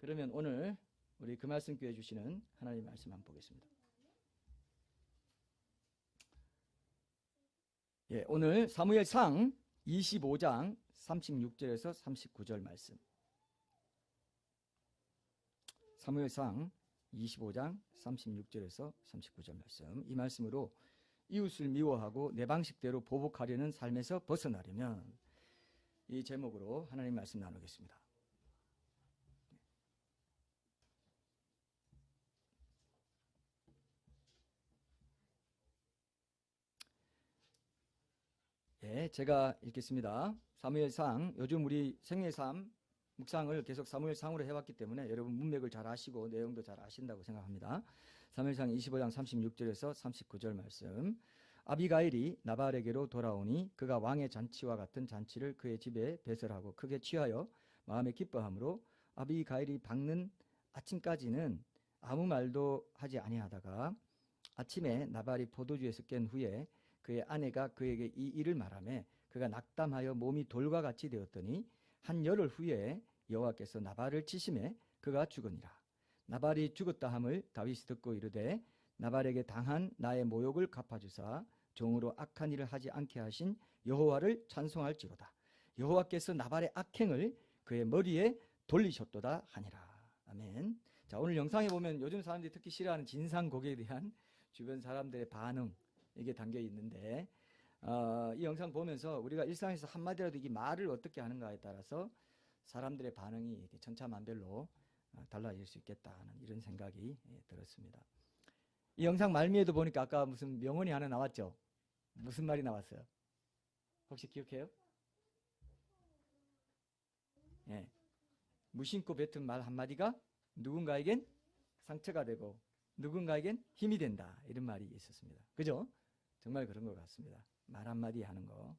그러면 오늘 우리 그 말씀 교회 주시는 하나님 말씀 한번 보겠습니다. 예, 오늘 사무엘상 25장 36절에서 39절 말씀. 사무엘상 25장 36절에서 39절 말씀. 이 말씀으로 이웃을 미워하고 내 방식대로 보복하려는 삶에서 벗어나려면, 이 제목으로 하나님 말씀 나누겠습니다. 예, 제가 읽겠습니다. 사무엘상, 요즘 우리 생애삶 묵상을 계속 사무엘상으로 해왔기 때문에 여러분 문맥을 잘 아시고 내용도 잘 아신다고 생각합니다. 사무엘상 25장 36절에서 39절 말씀. 아비가일이 나발에게로 돌아오니 그가 왕의 잔치와 같은 잔치를 그의 집에 배설하고 크게 취하여 마음에 기뻐함으로 아비가일이 밝는 아침까지는 아무 말도 하지 아니하다가 아침에 나발이 포도주에서 깬 후에 그의 아내가 그에게 이 일을 말하매 그가 낙담하여 몸이 돌과 같이 되었더니 한 열흘 후에 여호와께서 나발을 치심에 그가 죽으니라. 나발이 죽었다 함을 다윗이 듣고 이르되 나발에게 당한 나의 모욕을 갚아주사 종으로 악한 일을 하지 않게 하신 여호와를 찬송할지로다. 여호와께서 나발의 악행을 그의 머리에 돌리셨도다 하니라. 아멘. 자, 오늘 영상에 보면 요즘 사람들이 특히 싫어하는 진상 고객에 대한 주변 사람들의 반응, 이게 담겨 있는데, 이 영상 보면서 우리가 일상에서 한마디라도 이 말을 어떻게 하는가에 따라서 사람들의 반응이 이렇게 천차만별로 달라질 수 있겠다는 이런 생각이 들었습니다. 이 영상 말미에도 보니까 아까 무슨 명언이 하나 나왔죠? 무슨 말이 나왔어요? 혹시 기억해요? 예. 무심코 뱉은 말 한마디가 누군가에겐 상처가 되고 누군가에겐 힘이 된다, 이런 말이 있었습니다. 그죠? 정말 그런 것 같습니다. 말 한마디 하는 거.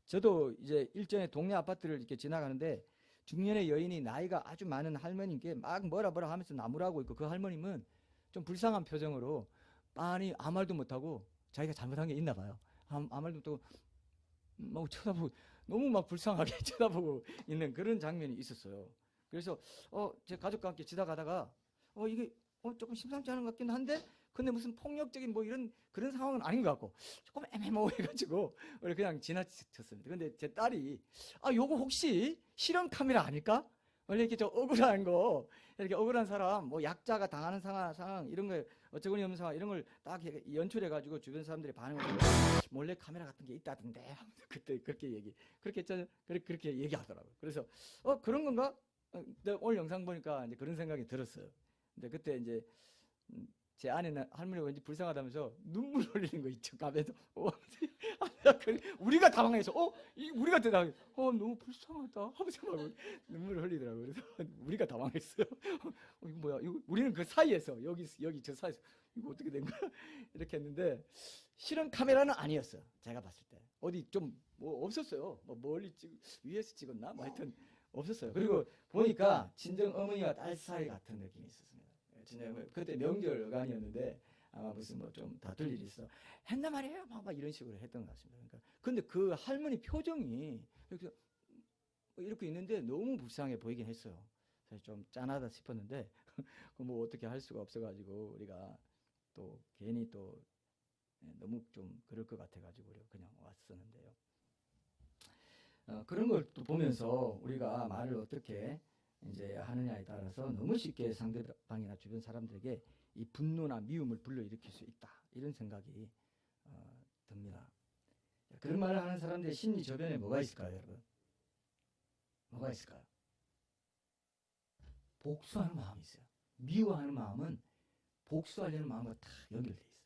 저도 이제 일전에 동네 아파트를 이렇게 지나가는데 중년의 여인이 나이가 아주 많은 할머니께 막 뭐라 하면서 나무라고 있고, 그 할머님은 좀 불쌍한 표정으로 빤히 아무 말도 못하고 자기가 잘못한 게 있나 봐요. 아무 말도 못하고 막 쳐다보고 너무 막 불쌍하게 쳐다보고 있는 그런 장면이 있었어요. 그래서 제 가족과 함께 지나가다가 이게 조금 심상치 않은 것 같긴 한데, 근데 무슨 폭력적인 뭐 이런 그런 상황은 아닌 것 같고 조금 애매모호해가지고 그냥 지나쳤습니다. 근데 제 딸이 요거 혹시 실험 카메라 아닐까? 원래 이렇게 저 억울한 거, 이렇게 억울한 사람, 뭐 약자가 당하는 상황 이런 거, 어처구니 없는 상황 이런 걸 딱 연출해가지고 주변 사람들의 반응을 몰래 카메라 같은 게 있다던데 그때 그렇게 얘기하더라고요. 그래서 그런 건가? 오늘 영상 보니까 이제 그런 생각이 들었어요. 근데 그때 이제 제 아내는 할머니가 왠지 불쌍하다면서 눈물 흘리는 거 있죠, 가면서. 우리가 당황해서 우리가 당황해서 너무 불쌍하다 하면서 막 눈물을 흘리더라고요. 그래서 우리가 당황했어요. 이거 뭐야? 이거 우리는 그 사이에서 여기 저 사이에서 이거 어떻게 된 거야? 이렇게 했는데 실험 카메라는 아니었어요. 제가 봤을 때 어디 좀 뭐 없었어요. 뭐 멀리 위에서 찍었나? 뭐 하여튼 없었어요. 그리고 보니까 친정 어머니와 딸 사이 같은 느낌이 있었습니다. 그때 명절간이었는데 아마 무슨 뭐 좀 다툴 일이 있어 했나 말이에요. 막 이런 식으로 했던 것 같습니다. 그러니까 근데 그 할머니 표정이 이렇게 있는데 너무 불쌍해 보이긴 했어요. 그래서 좀 짠하다 싶었는데 뭐 어떻게 할 수가 없어가지고 우리가 또 괜히 또 너무 좀 그럴 것 같아가지고 우리가 그냥 왔었는데요. 그런 걸 또 보면서 우리가 말을 어떻게 이제 하느냐에 따라서 너무 쉽게 상대방이나 주변 사람들에게 이 분노나 미움을 불러일으킬 수 있다, 이런 생각이 듭니다. 그런 말을 하는 사람들의 심리 저변에 뭐가 있을까요, 여러분? 뭐가 있을까요? 복수하는 마음이 있어요. 미워하는 마음은 복수하려는 마음과 다 연결되어 있어요.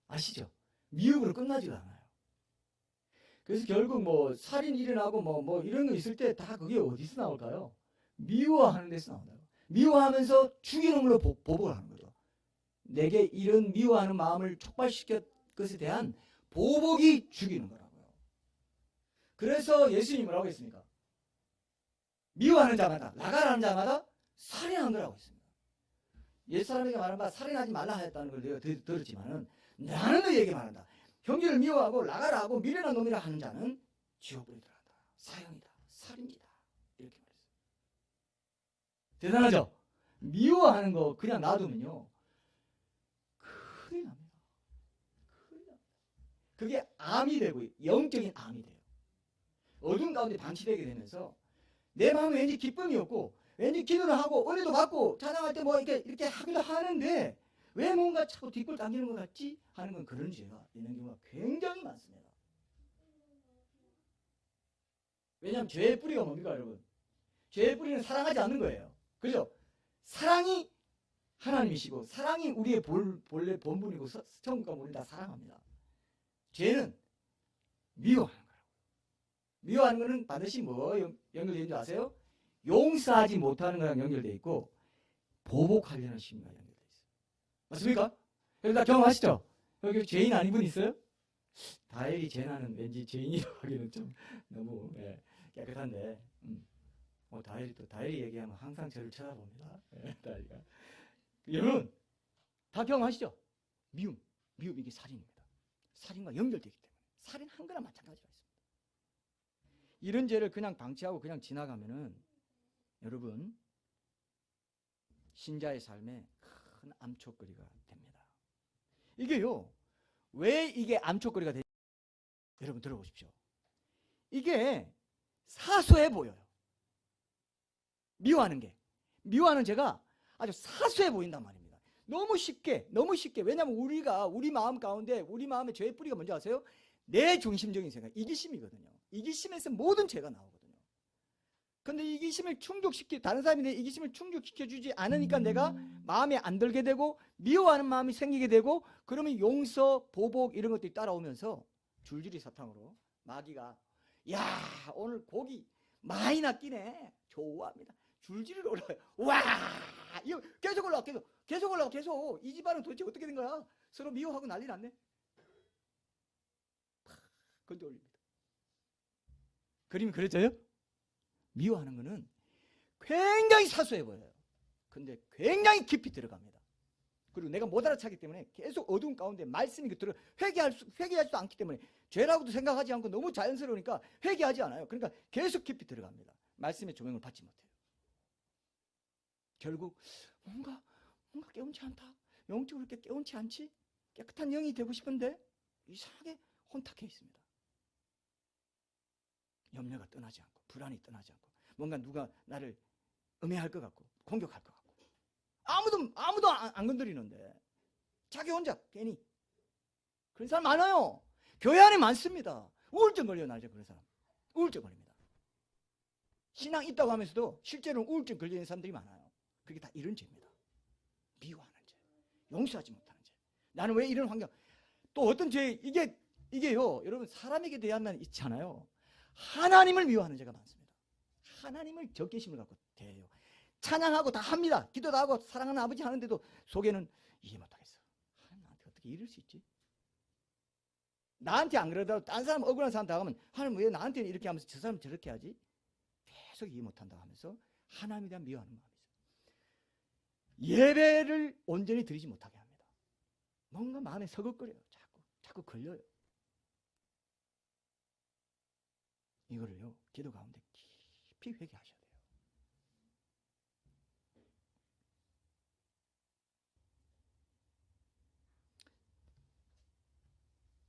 아시죠? 미움으로 끝나지가 않아요. 그래서 결국 뭐 살인 일어나고 뭐 이런 거 있을 때 다 그게 어디서 나올까요? 미워하는 데서 나온다고. 미워하면서 죽이는 걸로 보복을 하는 거죠. 내게 이런 미워하는 마음을 촉발시켰 것에 대한 보복이 죽이는 거라고요. 그래서 예수님이 뭐라고 했습니까? 미워하는 자마다, 나가라는 자마다 살인한 거라고 했습니다. 옛사람에게 말한 바 살인하지 말라 하였다는 걸 내가 들었지만은 나는 너희에게 말한다. 형제를 미워하고 나가라 하고 미련한 놈이라 하는 자는 지옥불에 들어간다. 사형이다. 살인이다. 이렇게 말했어요. 대단하죠? 미워하는 거 그냥 놔두면요 큰일 납니다. 큰일 납니다. 그게 암이 되고 영적인 암이 돼요. 어둠 가운데 방치되게 되면서 내 마음에 왠지 기쁨이 없고 왠지 기도를 하고 은혜도 받고 찬양할 때 뭐 이렇게 하기도 하는데 왜 뭔가 자꾸 뒷골 당기는 것 같지 하는 건 그런 죄가 있는 경우가 굉장히 많습니다. 왜냐하면 죄의 뿌리가 뭡니까 여러분? 죄의 뿌리는 사랑하지 않는 거예요. 그죠? 사랑이 하나님이시고 사랑이 우리의 본래 본분이고 천국과 우리는 다 사랑합니다. 죄는 미워하는 거예요. 미워하는 거는 반드시 뭐 연결되어 있는 줄 아세요? 용서하지 못하는 거랑 연결되어 있고 보복하려는 심리가 연결되어 있어요. 맞습니까? 여러분 다 경험하시죠? 여기 죄인 아닌 분 있어요? 다엘이 죄나는 왠지 죄인이라고 하기는 좀 너무 깨끗한데 다엘이 얘기하면 항상 저를 쳐다봅니다. 다엘이가. 여러분 다 경험하시죠? 미움 이게 살인입니다. 살인과 연결되기 때문에 살인한 거나 마찬가지가 있습니다. 이런 죄를 그냥 방치하고 그냥 지나가면은 여러분 신자의 삶에 큰 암초거리가 됩니다. 이게요 왜 이게 암초거리가 되지? 여러분 들어보십시오. 이게 사소해 보여요. 미워하는 죄가 아주 사소해 보인단 말입니다. 너무 쉽게 왜냐하면 우리가 우리 마음 가운데 우리 마음의 죄의 뿌리가 뭔지 아세요? 내 중심적인 생각, 이기심이거든요. 이기심에서 모든 죄가 나오거든요. 근데 이기심을 다른 사람이 내 이기심을 충족시켜주지 않으니까 내가 마음에 안 들게 되고 미워하는 마음이 생기게 되고 그러면 용서, 보복 이런 것들이 따라오면서 줄줄이 사탕으로 마귀가 야 오늘 고기 많이 낚이네 좋아합니다. 줄줄이 올라요. 와 이거 계속 올라와 계속 이 집안은 도대체 어떻게 된 거야? 서로 미워하고 난리 났네. 건져 올립니다. 그림이 그려져요? 미워하는 거는 굉장히 사소해 보여요. 근데 굉장히 깊이 들어갑니다. 그리고 내가 못 알아차기 때문에 계속 어두운 가운데 말씀이 회개하지도 않기 때문에 죄라고도 생각하지 않고 너무 자연스러우니까 회개하지 않아요. 그러니까 계속 깊이 들어갑니다. 말씀의 조명을 받지 못해요. 결국 뭔가 깨운치 않다. 영적으로 이렇게 깨운치 않지? 깨끗한 영이 되고 싶은데 이상하게 혼탁해 있습니다. 염려가 떠나지 않고 불안이 떠나지 않고 뭔가 누가 나를 음해할 것 같고 공격할 것 같고 아무도 안 건드리는데 자기 혼자 괜히 그런 사람 많아요. 교회 안에 많습니다. 우울증 걸려요. 나중에 그런 사람 우울증 걸립니다. 신앙 있다고 하면서도 실제로는 우울증 걸리는 사람들이 많아요. 그게 다 이런 죄입니다. 미워하는 죄, 용서하지 못하는 죄. 나는 왜 이런 환경 또 어떤 죄 이게요 여러분 사람에게 대하면 있잖아요. 하나님을 미워하는 죄가 많습니다. 하나님을 적개심을 갖고 대해요. 찬양하고 다 합니다. 기도도 하고 사랑하는 아버지 하는데도 속에는 이해 못하겠어. 하나님 나한테 어떻게 이럴 수 있지? 나한테 안 그러더라도 딴 사람 억울한 사람 당하면 하나님 왜 나한테는 이렇게 하면서 저 사람 저렇게 하지? 계속 이해 못한다고 하면서 하나님에 대한 미워하는 마음이 있어요. 예배를 온전히 드리지 못하게 합니다. 뭔가 마음에 서걱거려요. 자꾸 걸려요. 이거를요 기도 가운데 깊이 회개하셔야 돼요.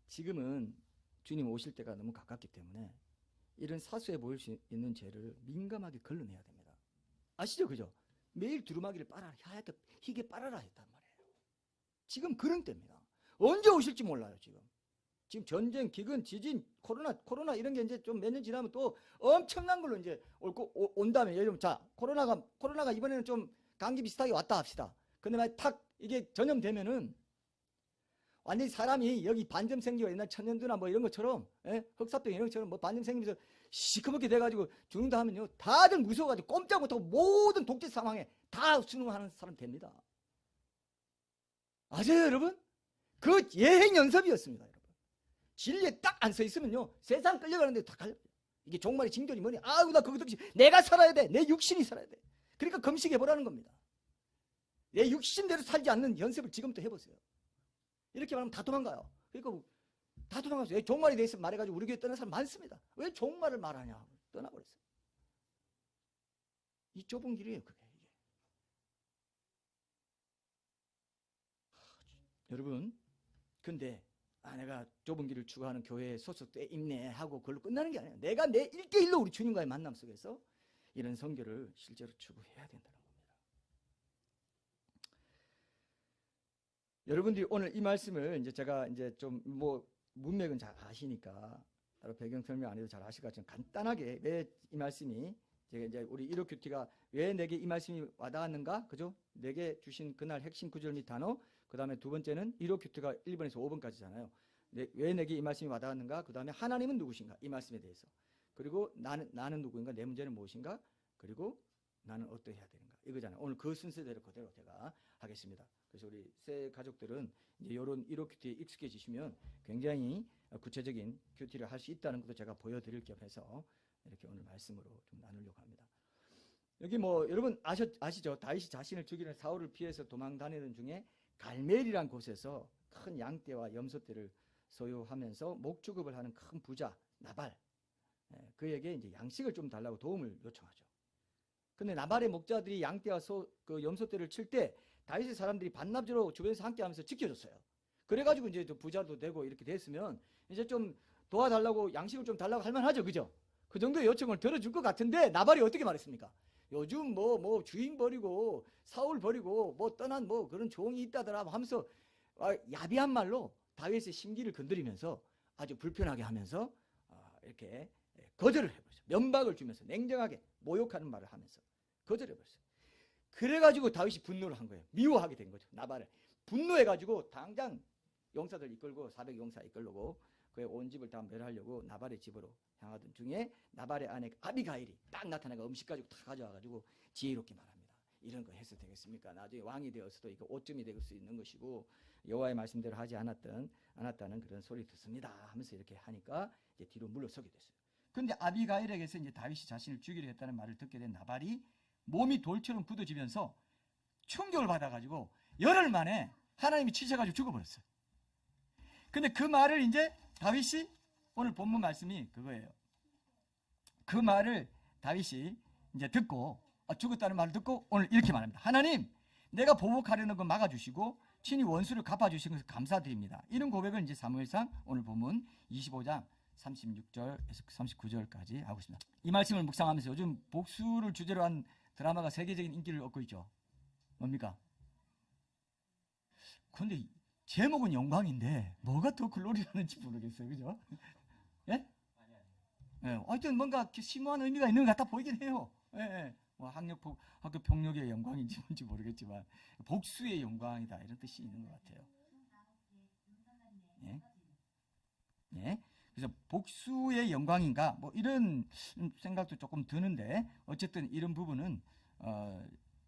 지금은 주님 오실 때가 너무 가깝기 때문에 이런 사소해 보일 수 있는 죄를 민감하게 걸러내야 됩니다. 아시죠? 그죠? 매일 두루마기를 빨아라 하얗게 희게 빨아라 했단 말이에요. 지금 그런 때입니다. 언제 오실지 몰라요. 지금 전쟁, 기근, 지진, 코로나 이런 게 이제 좀 몇 년 지나면 또 엄청난 걸로 이제 온다면 예를 들면 자 코로나가 이번에는 좀 감기 비슷하게 왔다 합시다. 근데 만약 탁 이게 전염되면은 완전히 사람이 여기 반점 생기고 옛날 천연두나 뭐 이런 것처럼 흑사병 이런 것처럼 뭐 반점 생기면서 시커멓게 돼가지고 죽는다 하면요 다들 무서워가지고 꼼짝 못하고 모든 독재 상황에 다 순응하는 사람 됩니다. 아세요 여러분? 그 예행 연습이었습니다. 여러분 진리에 딱 안 서 있으면요 세상 끌려가는데 다 갈려. 이게 종말의 징조니 뭐니 아이고 나 그것도 내가 살아야 돼. 내 육신이 살아야 돼. 그러니까 금식해보라는 겁니다. 내 육신대로 살지 않는 연습을 지금부터 해보세요. 이렇게 말하면 다 도망가요. 그러니까 다 도망갔어요. 왜 종말이 돼 있으면 말해가지고 우리 교회 떠난 사람 많습니다. 왜 종말을 말하냐 떠나버렸어요. 이 좁은 길이에요. 그게 여러분, 근데 내가 좁은 길을 추구하는 교회에 소속돼 있네 하고 그걸로 끝나는 게 아니에요. 내가 내 1대1로 우리 주님과의 만남 속에서 이런 선교를 실제로 추구해야 된다는 겁니다. 여러분들이 오늘 이 말씀을 이제 제가 이제 좀 뭐 문맥은 잘 아시니까 따로 배경 설명 안 해도 잘 아실 것 같지만 간단하게 왜 이 말씀이 제가 이제 우리 1호 큐티가 왜 내게 이 말씀이 와닿았는가, 그죠? 내게 주신 그날 핵심 구절 및 단어, 그 다음에 두 번째는 1호 큐티가 1번에서 5번까지잖아요. 왜 내게 이 말씀이 와닿았는가, 그 다음에 하나님은 누구신가, 이 말씀에 대해서, 그리고 나는 누구인가, 내 문제는 무엇인가, 그리고 나는 어떻게 해야 되는가, 이거잖아요. 오늘 그 순서대로 그대로 제가 하겠습니다. 그래서 우리 새 가족들은 이제 이런 1호 큐티에 익숙해지시면 굉장히 구체적인 큐티를 할 수 있다는 것도 제가 보여드릴 겸 해서 이렇게 오늘 말씀으로 좀 나누려고 합니다. 여기 뭐 여러분 아시죠? 다윗이 자신을 죽이는 사울을 피해서 도망 다니는 중에 갈멜이란 곳에서 큰 양떼와 염소떼를 소유하면서 목축업을 하는 큰 부자 나발, 그에게 이제 양식을 좀 달라고 도움을 요청하죠. 근데 나발의 목자들이 양떼와 그 염소떼를 칠 때 다윗의 사람들이 반납제로 주변에서 함께하면서 지켜줬어요. 그래가지고 이제 부자도 되고 이렇게 됐으면 이제 좀 도와달라고, 양식을 좀 달라고 할 만하죠, 그죠? 그 정도의 요청을 들어줄 것 같은데 나발이 어떻게 말했습니까? 요즘 뭐 주인 버리고 사울 버리고 뭐 떠난 뭐 그런 종이 있다더라 하면서 야비한 말로 다윗의 심기를 건드리면서 아주 불편하게 하면서 이렇게 거절을 해버렸어요. 면박을 주면서 냉정하게 모욕하는 말을 하면서 거절해버렸어요. 그래가지고 다윗이 분노를 한 거예요. 미워하게 된 거죠. 나발을 분노해가지고 당장 용사들 이끌고 400 용사 이끌고 그의 온 집을 다 멸하려고 나발의 집으로 향하던 중에 나발의 아내 아비가일이 딱 나타나가 음식 가지고 다 가져와가지고 지혜롭게 말합니다. 이런 거 해서 되겠습니까? 나중에 왕이 되어서도 이거 오점이 될 수 있는 것이고 여호와의 말씀대로 하지 않았다는 그런 소리 듣습니다 하면서 이렇게 하니까 이제 뒤로 물러서게 됐어요. 근데 아비가일에게서 이제 다윗이 자신을 죽이려 했다는 말을 듣게 된 나발이 몸이 돌처럼 굳어지면서 충격을 받아가지고 열흘 만에 하나님이 치셔가지고 죽어버렸어요. 근데 그 말을 이제 다윗이, 오늘 본문 말씀이 그거예요. 그 말을 다윗이 이제 듣고, 죽었다는 말을 듣고 오늘 이렇게 말합니다. 하나님, 내가 보복하려는 거 막아주시고 친히 원수를 갚아주신 것을 감사드립니다. 이런 고백을 이제 사무엘상 오늘 본문 25장 36절에서 39절까지 하고 있습니다. 이 말씀을 묵상하면서 요즘 복수를 주제로 한 드라마가 세계적인 인기를 얻고 있죠. 뭡니까? 근데 제목은 영광인데 뭐가 더 글로리라는지 모르겠어요. 그죠? 예? 하여튼 뭔가 심오한 의미가 있는 것 같아 보이긴 해요. 예. 뭐 학교 폭력의 영광인지 뭔지 모르겠지만 복수의 영광이다 이런 뜻이 있는 것 같아요. 예? 예? 그래서 복수의 영광인가 뭐 이런 생각도 조금 드는데 어쨌든 이런 부분은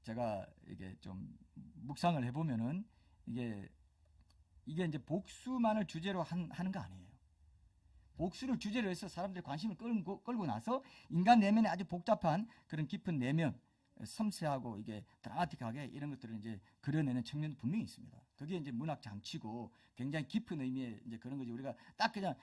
제가 이게 좀 묵상을 해보면은 이게 이제 복수만을 주제로 하는 거 아니에요. 복수를 주제로 해서 사람들의 관심을 끌고 나서 인간 내면에 아주 복잡한 그런 깊은 내면, 섬세하고 이게 드라마틱하게 이런 것들을 이제 그려내는 측면도 분명히 있습니다. 그게 이제 문학 장치고 굉장히 깊은 의미의 이제 그런 거지. 우리가 딱 그냥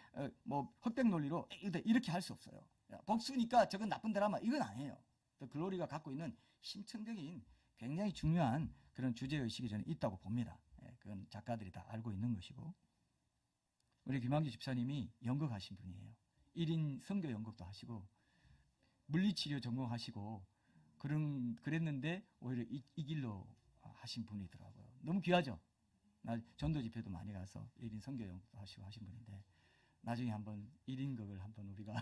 뭐 흑백 논리로 이렇게 할 수 없어요. 복수니까 저건 나쁜 드라마 이건 아니에요. 또 글로리가 갖고 있는 심층적인 굉장히 중요한 그런 주제 의식이 저는 있다고 봅니다. 그건 작가들이 다 알고 있는 것이고. 우리 김학주 집사님이 연극하신 분이에요. 1인 선교 연극도 하시고 물리치료 전공하시고 그랬는데 오히려 이 길로 하신 분이더라고요. 너무 귀하죠. 전도 집회도 많이 가서 1인 선교 연극도 하시고 하신 분인데 나중에 한번 1인극을 한번 우리가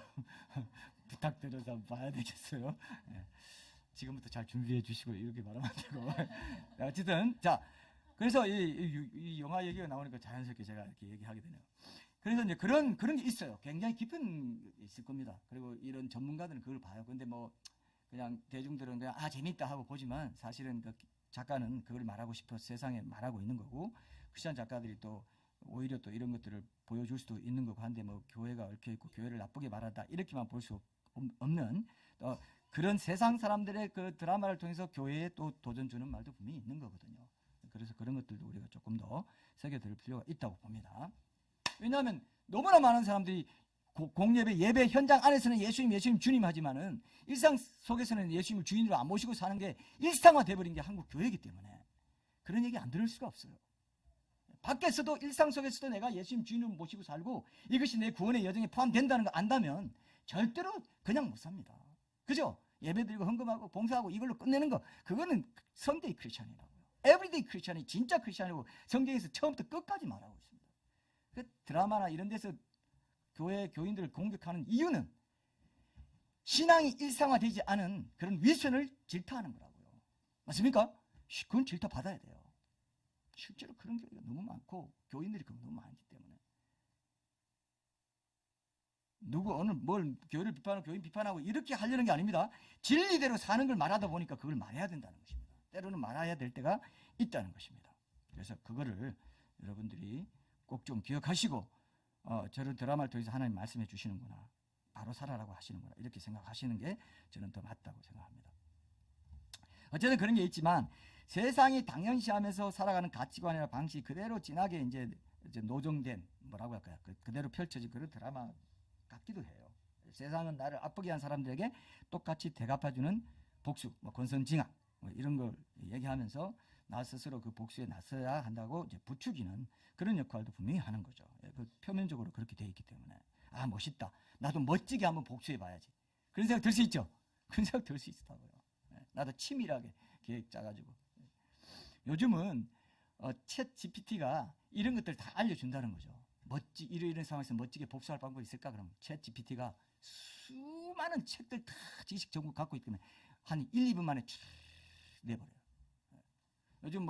부탁드려서 한번 봐야 되겠어요. 지금부터 잘 준비해 주시고 이렇게 말하면 안 되고. 어쨌든 자, 그래서 이 영화 얘기가 나오니까 자연스럽게 제가 이렇게 얘기하게 되네요. 그래서 이제 그런 게 있어요. 굉장히 깊은 게 있을 겁니다. 그리고 이런 전문가들은 그걸 봐요. 근데 뭐 그냥 대중들은 그냥 재밌다 하고 보지만 사실은 그 작가는 그걸 말하고 싶어서 세상에 말하고 있는 거고 크리스찬 작가들이 또 오히려 또 이런 것들을 보여줄 수도 있는 거고 한데 뭐 교회가 얽혀 있고 교회를 나쁘게 말하다 이렇게만 볼 수 없는 그런 세상 사람들의 그 드라마를 통해서 교회에 또 도전 주는 말도 분명히 있는 거거든요. 그래서 그런 것들도 우리가 조금 더 새겨들 필요가 있다고 봅니다. 왜냐하면 너무나 많은 사람들이 공예배 예배 현장 안에서는 예수님 주님 하지만은 일상 속에서는 예수님을 주인으로 안 모시고 사는 게 일상화 돼버린 게 한국 교회이기 때문에 그런 얘기 안 들을 수가 없어요. 밖에서도 일상 속에서도 내가 예수님 주인을 모시고 살고 이것이 내 구원의 여정에 포함된다는 걸 안다면 절대로 그냥 못 삽니다. 그죠? 예배드리고 헌금하고 봉사하고 이걸로 끝내는 거, 그거는 선데이 크리스천이라고요. 에브리데이 크리스천이 진짜 크리스천이고 성경에서 처음부터 끝까지 말하고 있습니다. 그 드라마나 이런 데서 교회 교인들을 공격하는 이유는 신앙이 일상화되지 않은 그런 위선을 질타하는 거라고요. 맞습니까? 그건 질타 받아야 돼요. 실제로 그런 교회가 너무 많고 교인들이 너무 많기 때문에 누구 어느 뭘 교회를 비판하고 교인 비판하고 이렇게 하려는 게 아닙니다. 진리대로 사는 걸 말하다 보니까 그걸 말해야 된다는 것입니다. 때로는 말해야 될 때가 있다는 것입니다. 그래서 그거를 여러분들이 꼭 좀 기억하시고 저를 드라마를 통해서 하나님 말씀해 주시는구나, 바로 살아라고 하시는구나, 이렇게 생각하시는 게 저는 더 맞다고 생각합니다. 어쨌든 그런 게 있지만 세상이 당연시하면서 살아가는 가치관이나 방식 그대로 진하게 이제 노정된, 뭐라고 할까요? 그대로 펼쳐진 그런 드라마 같기도 해요. 세상은 나를 아프게 한 사람들에게 똑같이 대갚아주는 복수, 권선징악 이런 걸 얘기하면서 나 스스로 그 복수에 나서야 한다고 이제 부추기는 그런 역할도 분명히 하는 거죠. 표면적으로 그렇게 돼 있기 때문에 아, 멋있다, 나도 멋지게 한번 복수해 봐야지, 그런 생각 들 수 있죠. 그런 생각 들 수 있다고요. 나도 치밀하게 계획 짜가지고. 요즘은 챗 GPT가 이런 것들 다 알려준다는 거죠. 이런 상황에서 멋지게 복수할 방법이 있을까? 그럼 챗 GPT가 수많은 책들 다 지식 전국 갖고 있기 때문에 한 1, 2분 만에 쫙 내버려요. 요즘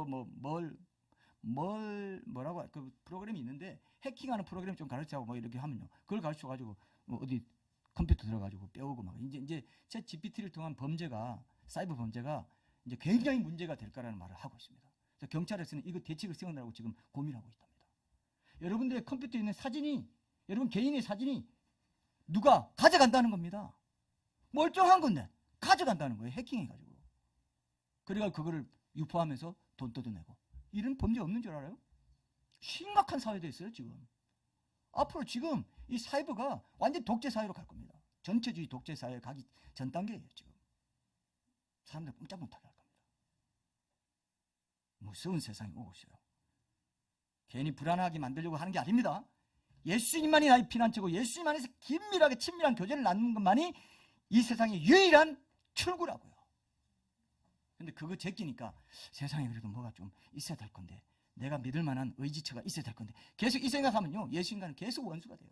뭐라고 그 프로그램이 있는데 해킹하는 프로그램 좀 가르치고 뭐 이렇게 하면요, 그걸 가르쳐가지고 어디 컴퓨터 들어가지고 빼오고 막 이제 챗 GPT를 통한 범죄가, 사이버 범죄가 이제 굉장히 문제가 될 거라는 말을 하고 있습니다. 그래서 경찰에서는 이거 대책을 세우느라고 지금 고민하고 있답니다. 여러분들의 컴퓨터에 있는 사진이, 여러분 개인의 사진이 누가 가져간다는 겁니다. 멀쩡한 건데 가져간다는 거예요. 해킹해가지고. 그래가 그거를 유포하면서 돈 뜯어내고. 이런 범죄 없는 줄 알아요? 심각한 사회 됐어요 지금. 앞으로 지금 이 사이버가 완전 독재 사회로 갈 겁니다. 전체주의 독재 사회에 가기 전 단계예요 지금. 사람들 꼼짝 못하게 할 겁니다. 무서운 세상이 오고 있어요. 괜히 불안하게 만들려고 하는 게 아닙니다. 예수님만이 나의 피난처고 예수님 안에서 긴밀하게 친밀한 교제를 나누는 것만이 이 세상의 유일한 출구라고요. 근데 그거 제끼니까 세상에 그래도 뭐가 좀 있어야 될 건데, 내가 믿을 만한 의지처가 있어야 될 건데, 계속 이 생각하면요, 예수님과는 계속 원수가 돼요.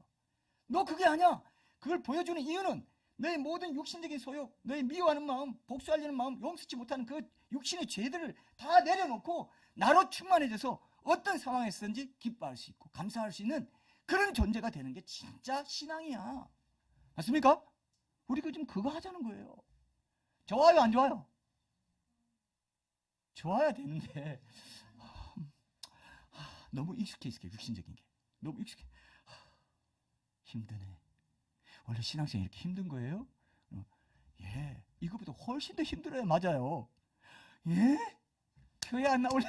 너 그게 아니야. 그걸 보여주는 이유는 너의 모든 육신적인 소욕, 너의 미워하는 마음, 복수하려는 마음, 용서치 못하는 그 육신의 죄들을 다 내려놓고 나로 충만해져서 어떤 상황에서든지 기뻐할 수 있고 감사할 수 있는 그런 존재가 되는 게 진짜 신앙이야. 맞습니까? 우리가 지금 그거 하자는 거예요. 좋아요, 안 좋아요? 좋아야 되는데 너무 익숙해 있어요. 육신적인 게 너무 익숙해. 힘드네. 원래 신앙생활이 이렇게 힘든 거예요? 예, 이거보다 훨씬 더 힘들어요. 맞아요. 예? 교회 안 나올래?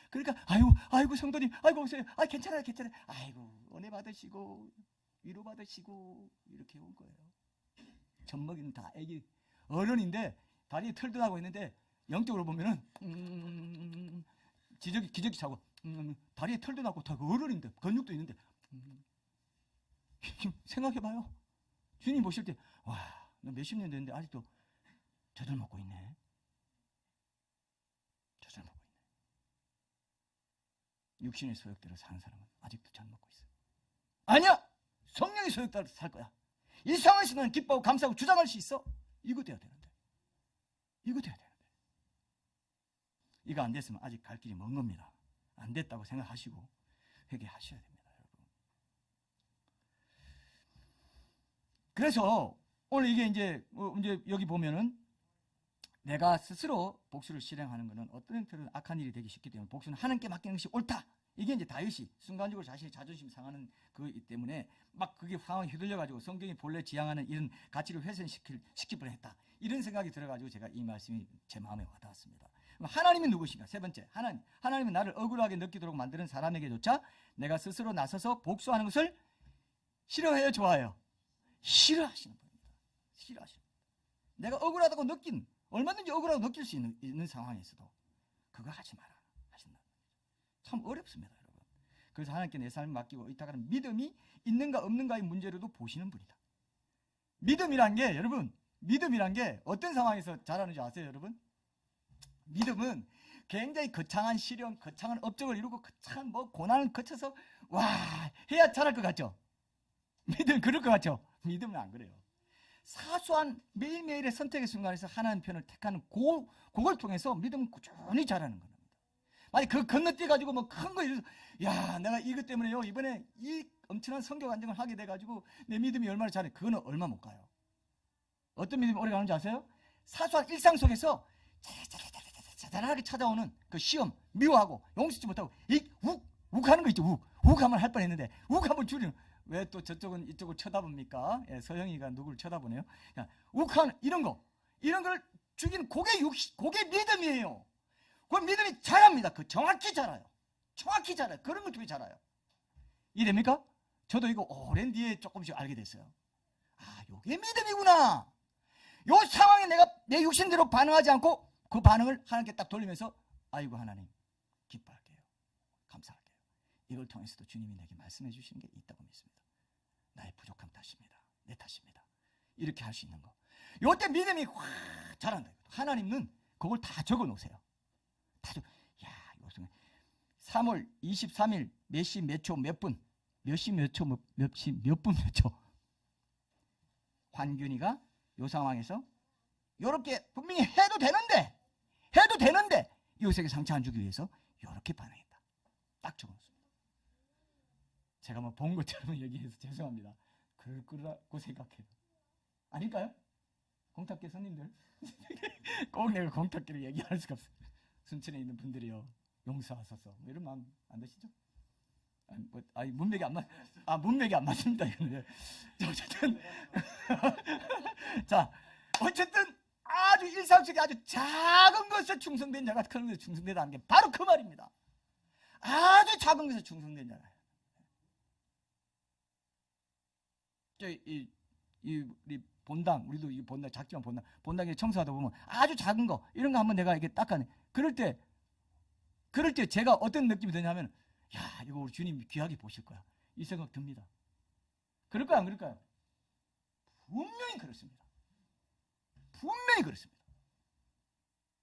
그러니까 아이고 성도님, 아이고 오세요. 아, 괜찮아요. 아이고 은혜 받으시고 위로 받으시고 이렇게 온 거예요. 젖먹이는 다 애기 어른인데 다리에 털도 나고 있는데 영적으로 보면은 기저귀 차고 다리에 털도 나고 다 어른인데 근육도 있는데 생각해봐요. 주님 보실 때 와, 너 몇십 년 됐는데 아직도 젖을 먹고 있네. 젖을 먹고 있네. 육신의 소욕대로 사는 사람은 아직도 젖 먹고 있어. 아니야, 성령의 소욕대로 살 거야. 이 상황에서는 기뻐하고 감사하고 주장할 수 있어. 이거 돼야 되는데. 이거 안 됐으면 아직 갈 길이 먼 겁니다. 안 됐다고 생각하시고 회개하셔야 됩니다, 여러분. 그래서 오늘 이게 이제 여기 보면은 내가 스스로 복수를 실행하는 것은 어떤 형태로는 악한 일이 되기 쉽기 때문에 복수는 하나님께 맡기는 것이 옳다. 이게 이제 다윗이 순간적으로 자신의 자존심 상하는 그거이기 때문에 막 그게 상황에 휘둘려가지고 성경이 본래 지향하는 이런 가치를 훼손시킬 뻔했다. 이런 생각이 들어가지고 제가 이 말씀이 제 마음에 와닿았습니다. 하나님은 누구신가? 세 번째, 하나님은 나를 억울하게 느끼도록 만드는 사람에게조차 내가 스스로 나서서 복수하는 것을 싫어해요, 좋아해요? 싫어하시는 분입니다. 싫어하시는 분. 내가 억울하다고 얼마든지 억울하다고 느낄 수 있는 상황에서도 그거 하지 마라. 참 어렵습니다, 여러분. 그래서 하나님께 내 삶을 맡기고 의탁하는 믿음이 있는가 없는가의 문제로도 보시는 분이다. 믿음이란 게 여러분, 믿음이란 게 어떤 상황에서 자라는지 아세요, 여러분? 믿음은 굉장히 거창한 시련, 거창한 업적을 이루고 거창한 뭐 고난을 거쳐서 와 해야 자랄 것 같죠? 믿음 그럴 것 같죠? 믿음은 안 그래요. 사소한 매일매일의 선택의 순간에서 하나님 편을 택하는 그걸 통해서 믿음은 꾸준히 자라는 겁니다. 만약 그 건너뛰어가지고 뭐 큰 거 이래서 야 내가 이것 때문에요 이번에 이 엄청난 성교 간증을 하게 돼가지고 내 믿음이 얼마나 잘해. 그거는 얼마 못 가요. 어떤 믿음이 오래 가는지 아세요? 사소한 일상 속에서 자잘하게 찾아오는 그 시험 미워하고 용서치 못하고 욱 하는 거 있죠. 욱 하면 할 뻔했는데 욱 한번 줄이는. 왜 또 저쪽은 이쪽을 쳐다봅니까? 예, 서영이가 누구를 쳐다보네요. 욱하는 이런 걸 죽이는 그게 믿음이에요. 그 믿음이 자랍니다. 그 정확히 자라요. 정확히 자라요. 그런 걸 통해 자라요. 이해됩니까? 저도 이거 오랜 뒤에 조금씩 알게 됐어요. 아, 요게 믿음이구나. 요 상황에 내가 내 육신대로 반응하지 않고 그 반응을 하나님께 딱 돌리면서 아이고 하나님 기뻐할게요. 감사할게요. 이걸 통해서도 주님이 내게 말씀해 주시는 게 있다고 믿습니다. 나의 부족함 탓입니다. 내 탓입니다. 이렇게 할 수 있는 거. 요때 믿음이 확 자란다. 하나님은 그걸 다 적어 놓으세요. 다 적어. 야, 요즘 3월 23일 몇 시 몇 초 몇 분, 몇 시 몇 초 몇 시 몇 분 몇 초. 환균이가 요 상황에서 요렇게 분명히 해도 되는데 요셉에게 상처 안 주기 위해서 요렇게 반응했다. 딱 적어 놓습니다. 제가 뭐 본 것처럼 얘기해서 죄송합니다. 그럴 거라고 생각해요. 아닐까요? 공탁계 손님들 꼭 내가 공탁계를 얘기할 수가 없어요. 순천에 있는 분들이요 용서하소서 뭐 이런 마음 안 드시죠? 문맥이 안 맞습니다. 이거는. 어쨌든 자 어쨌든 아주 일상 속에 아주 작은 것에 충성된 자가 큰 것에 충성되다는 게 바로 그 말입니다. 아주 작은 것에 충성된 자라. 우리 본당, 우리도 이 본당 작지만 본당에 청소하다 보면 아주 작은 거 이런 거 한번 내가 이렇게 닦아내. 그럴 때 제가 어떤 느낌이 드냐면 야 이거 우리 주님 귀하게 보실 거야 이 생각 듭니다. 그럴까요 안 그럴까요? 분명히 그렇습니다. 분명히 그렇습니다.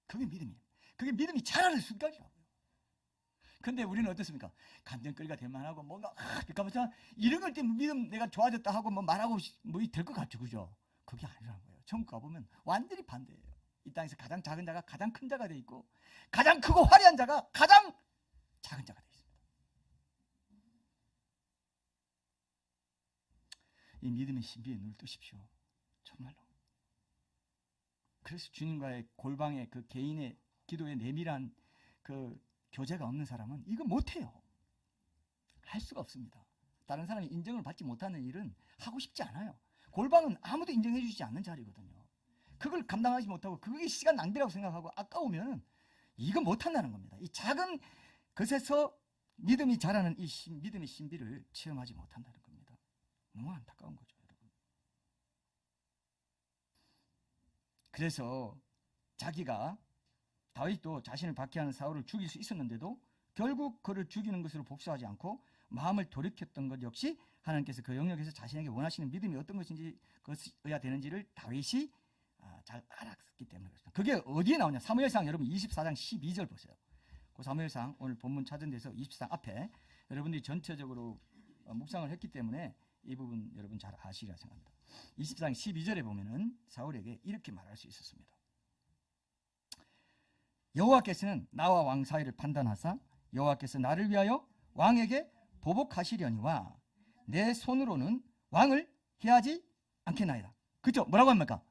그게 믿음이에요. 그게 믿음이 자라는 순간이라고요. 근데 우리는 어떻습니까? 감정거리가 될 만하고 뭔가 잠깐만 이런 걸 때문에 믿음 내가 좋아졌다 하고 뭐 말하고 뭐 될 것 같죠, 그죠? 그게 아니라는 거예요. 천국 가보면 완전히 반대예요. 이 땅에서 가장 작은 자가 가장 큰 자가 돼 있고 가장 크고 화려한 자가 가장 작은 자가 돼 있습니다. 이 믿음의 신비에 눈을 뜨십시오. 정말로. 그래서 주님과의 골방의 그 개인의 기도에 내밀한 그 교제가 없는 사람은 이거 못해요. 할 수가 없습니다. 다른 사람이 인정을 받지 못하는 일은 하고 싶지 않아요. 골방은 아무도 인정해 주지 않는 자리거든요. 그걸 감당하지 못하고 그게 시간 낭비라고 생각하고 아까우면 이거 못한다는 겁니다. 이 작은 것에서 믿음이 자라는 이 믿음의 신비를 체험하지 못한다는 겁니다. 너무 안타까운 거죠, 여러분. 그래서 자기가 다윗도 자신을 박해하는 사울을 죽일 수 있었는데도 결국 그를 죽이는 것으로 복수하지 않고 마음을 돌이켰던 것 역시 하나님께서 그 영역에서 자신에게 원하시는 믿음이 어떤 것인지 그것이어야 되는지를 다윗이 잘 알았기 때문에 그렇습니다. 그게 어디에 나오냐? 사무엘상 여러분 24장 12절 보세요. 그 사무엘상 오늘 본문 찾은 데서 24장 앞에 여러분들이 전체적으로 묵상을 했기 때문에 이 부분 여러분 잘 아시리라 생각합니다. 24장 12절에 보면은 사울에게 이렇게 말할 수 있었습니다. 여호와께서는 나와 왕 사이를 판단하사 여호와께서 나를 위하여 왕에게 보복하시려니와 내 손으로는 왕을 해하지 않겠나이다. 그죠? 뭐라고 합니까?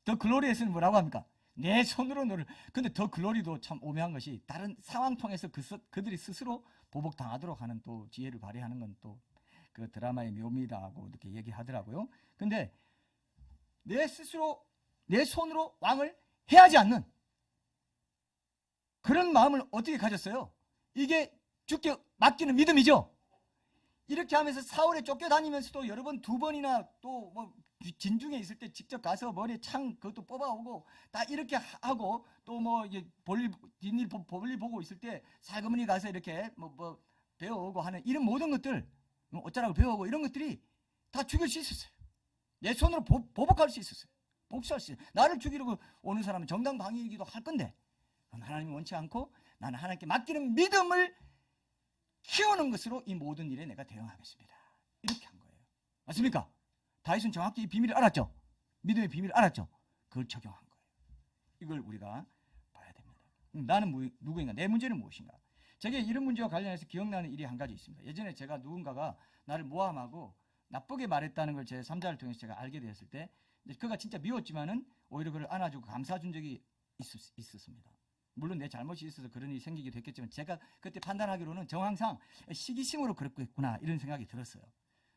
더 글로리에서는 뭐라고 합니까? 내 손으로 너를. 근데 더 글로리도 참 오묘한 것이 다른 상황 통해서 그들이 스스로 보복당하도록 하는 또 지혜를 발휘하는 건 또 그 드라마의 묘미다고 이렇게 얘기하더라고요. 근데 내 손으로 왕을 해하지 않는 그런 마음을 어떻게 가졌어요? 이게 주께 맡기는 믿음이죠. 이렇게 하면서 사울에 쫓겨다니면서도 여러 번, 두 번이나 또 뭐 진중에 있을 때 직접 가서 머리에 창 그것도 뽑아오고 다 이렇게 하고 또 뭐 볼일 뒷일 볼일 보고 있을 때 살그머니 가서 이렇게 뭐 배워오고 하는 이런 모든 것들 어쩌라고 배워오고 이런 것들이 다 죽일 수 있었어요. 내 손으로 보복할 수 있었어요. 복수할 수 있어요. 나를 죽이려고 오는 사람은 정당방위이기도 할 건데 하나님이 원치 않고 나는 하나님께 맡기는 믿음을 키우는 것으로 이 모든 일에 내가 대응하겠습니다. 이렇게 한 거예요. 맞습니까? 다윗은 정확히 이 비밀을 알았죠. 믿음의 비밀을 알았죠. 그걸 적용한 거예요. 이걸 우리가 봐야 됩니다. 나는 누구인가? 내 문제는 무엇인가? 제게 이런 문제와 관련해서 기억나는 일이 한 가지 있습니다. 예전에 제가 누군가가 나를 모함하고 나쁘게 말했다는 걸 제 3자를 통해서 제가 알게 되었을 때 그가 진짜 미웠지만은 오히려 그를 안아주고 감싸준 적이 있었습니다. 물론 내 잘못이 있어서 그런 일이 생기기도 했겠지만 제가 그때 판단하기로는 정황상 시기심으로 그랬구나 이런 생각이 들었어요.